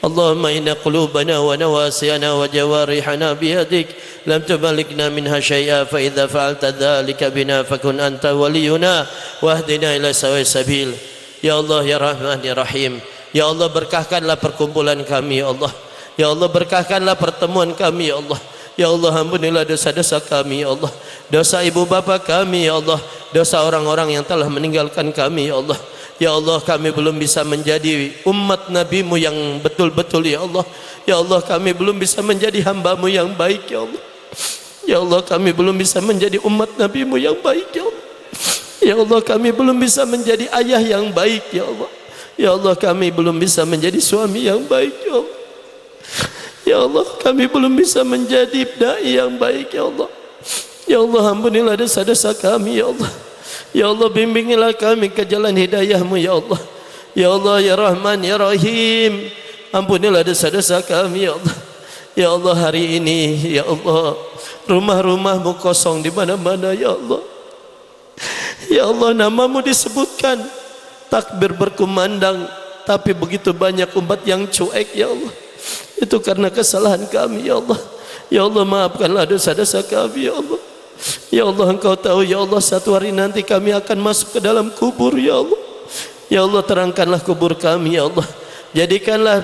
اللهم إن قلوبنا ونواسينا وجوارحنا بيدك لم تملكنا منها شيئا فإذا فعلت ذلك بنا فكن أنت ولينا واهدنا إلى سواء السبيل. Ya Allah, ya Rahman, ya Rahim. Ya Allah, berkahkanlah perkumpulan kami, ya Allah. Ya Allah, berkahkanlah pertemuan kami, ya Allah. Ya Allah, ampunilah dosa-dosa kami, ya Allah. Dosa ibu bapa kami, ya Allah. Dosa orang-orang yang telah meninggalkan kami, ya Allah. Ya Allah, kami belum bisa menjadi umat Nabi-Mu yang betul-betul, ya Allah. Ya Allah, kami belum bisa menjadi hamba-Mu yang baik, ya Allah. Ya Allah, kami belum bisa menjadi umat Nabi-Mu yang baik, ya Allah. Ya Allah, kami belum bisa menjadi ayah yang baik, ya Allah. Ya Allah, kami belum bisa menjadi suami yang baik, ya Allah. Ya Allah, kami belum bisa menjadi dai yang baik, ya Allah. Ya Allah, ampunilah dosa-dosa kami, ya Allah. Ya Allah, bimbingilah kami ke jalan hidayah-Mu, ya Allah. Ya Allah, ya Rahman, ya Rahim, ampunilah dosa-dosa kami, ya Allah. Ya Allah, hari ini, ya Allah, rumah-rumah-Mu kosong di mana-mana, ya Allah. Ya Allah, nama-Mu disebutkan, takbir berkumandang, tapi begitu banyak umat yang cuek, ya Allah. Itu karena kesalahan kami, ya Allah. Ya Allah, maafkanlah dosa-dosa kami, ya Allah. Ya Allah, Engkau tahu, ya Allah, satu hari nanti kami akan masuk ke dalam kubur, ya Allah. Ya Allah, terangkanlah kubur kami, ya Allah.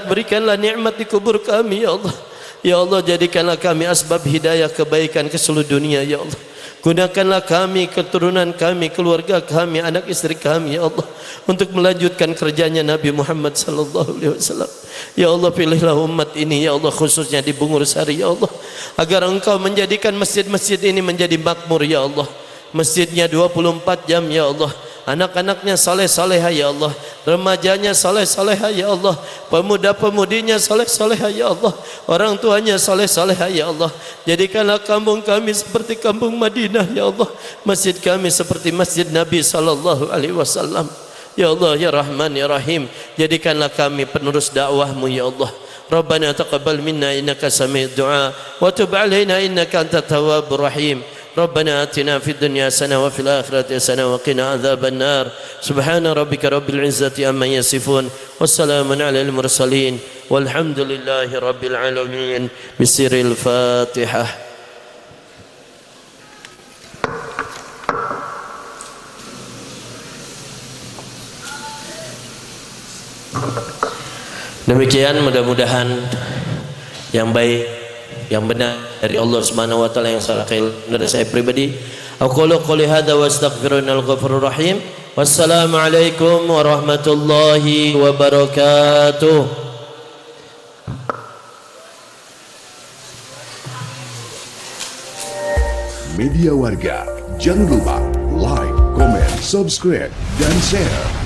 Berikanlah nikmat di kubur kami, ya Allah. Ya Allah, jadikanlah kami asbab hidayah kebaikan ke seluruh dunia, ya Allah. Gunakanlah kami, keturunan kami, keluarga kami, anak istri kami, ya Allah, untuk melanjutkan kerjanya Nabi Muhammad sallallahu alaihi wasallam. Ya Allah, pilihlah umat ini, ya Allah, khususnya di Bungur Sari, ya Allah, agar Engkau menjadikan masjid-masjid ini menjadi makmur, ya Allah. Masjidnya 24 jam, ya Allah. anak-anaknya soleh-solehah ya Allah, remajanya soleh-solehah ya Allah, pemuda-pemudinya soleh-solehah ya Allah, orang tuanya soleh-solehah ya Allah. Jadikanlah kampung kami seperti kampung Madinah ya Allah, masjid kami seperti masjid Nabi sallallahu alaihi wasallam. Ya Allah ya Rahman ya Rahim, jadikanlah kami penerus dakwahmu ya Allah. Rabbana taqabbal minna innaka sami'ud du'a wa tub 'alaina innaka antat tawwabur rahim. ربنا آتنا في الدنيا حسنة وفي الآخرة حسنة وقنا عذاب النار سبحان ربك رب العزة عما يصفون والسلام على المرسلين والحمد لله رب العالمين بسر الفاتحة. Demikian mudah-mudahan yang baik, yang benar dari Allah Subhanahu wa taala, yang salah dari saya pribadi. Aqulu qouli hadza wa astaghfirullahal ghafurur rahim. Wassalamu alaikum warahmatullahi wabarakatuh. Media Warga, jangan lupa like, comment, subscribe, dan share.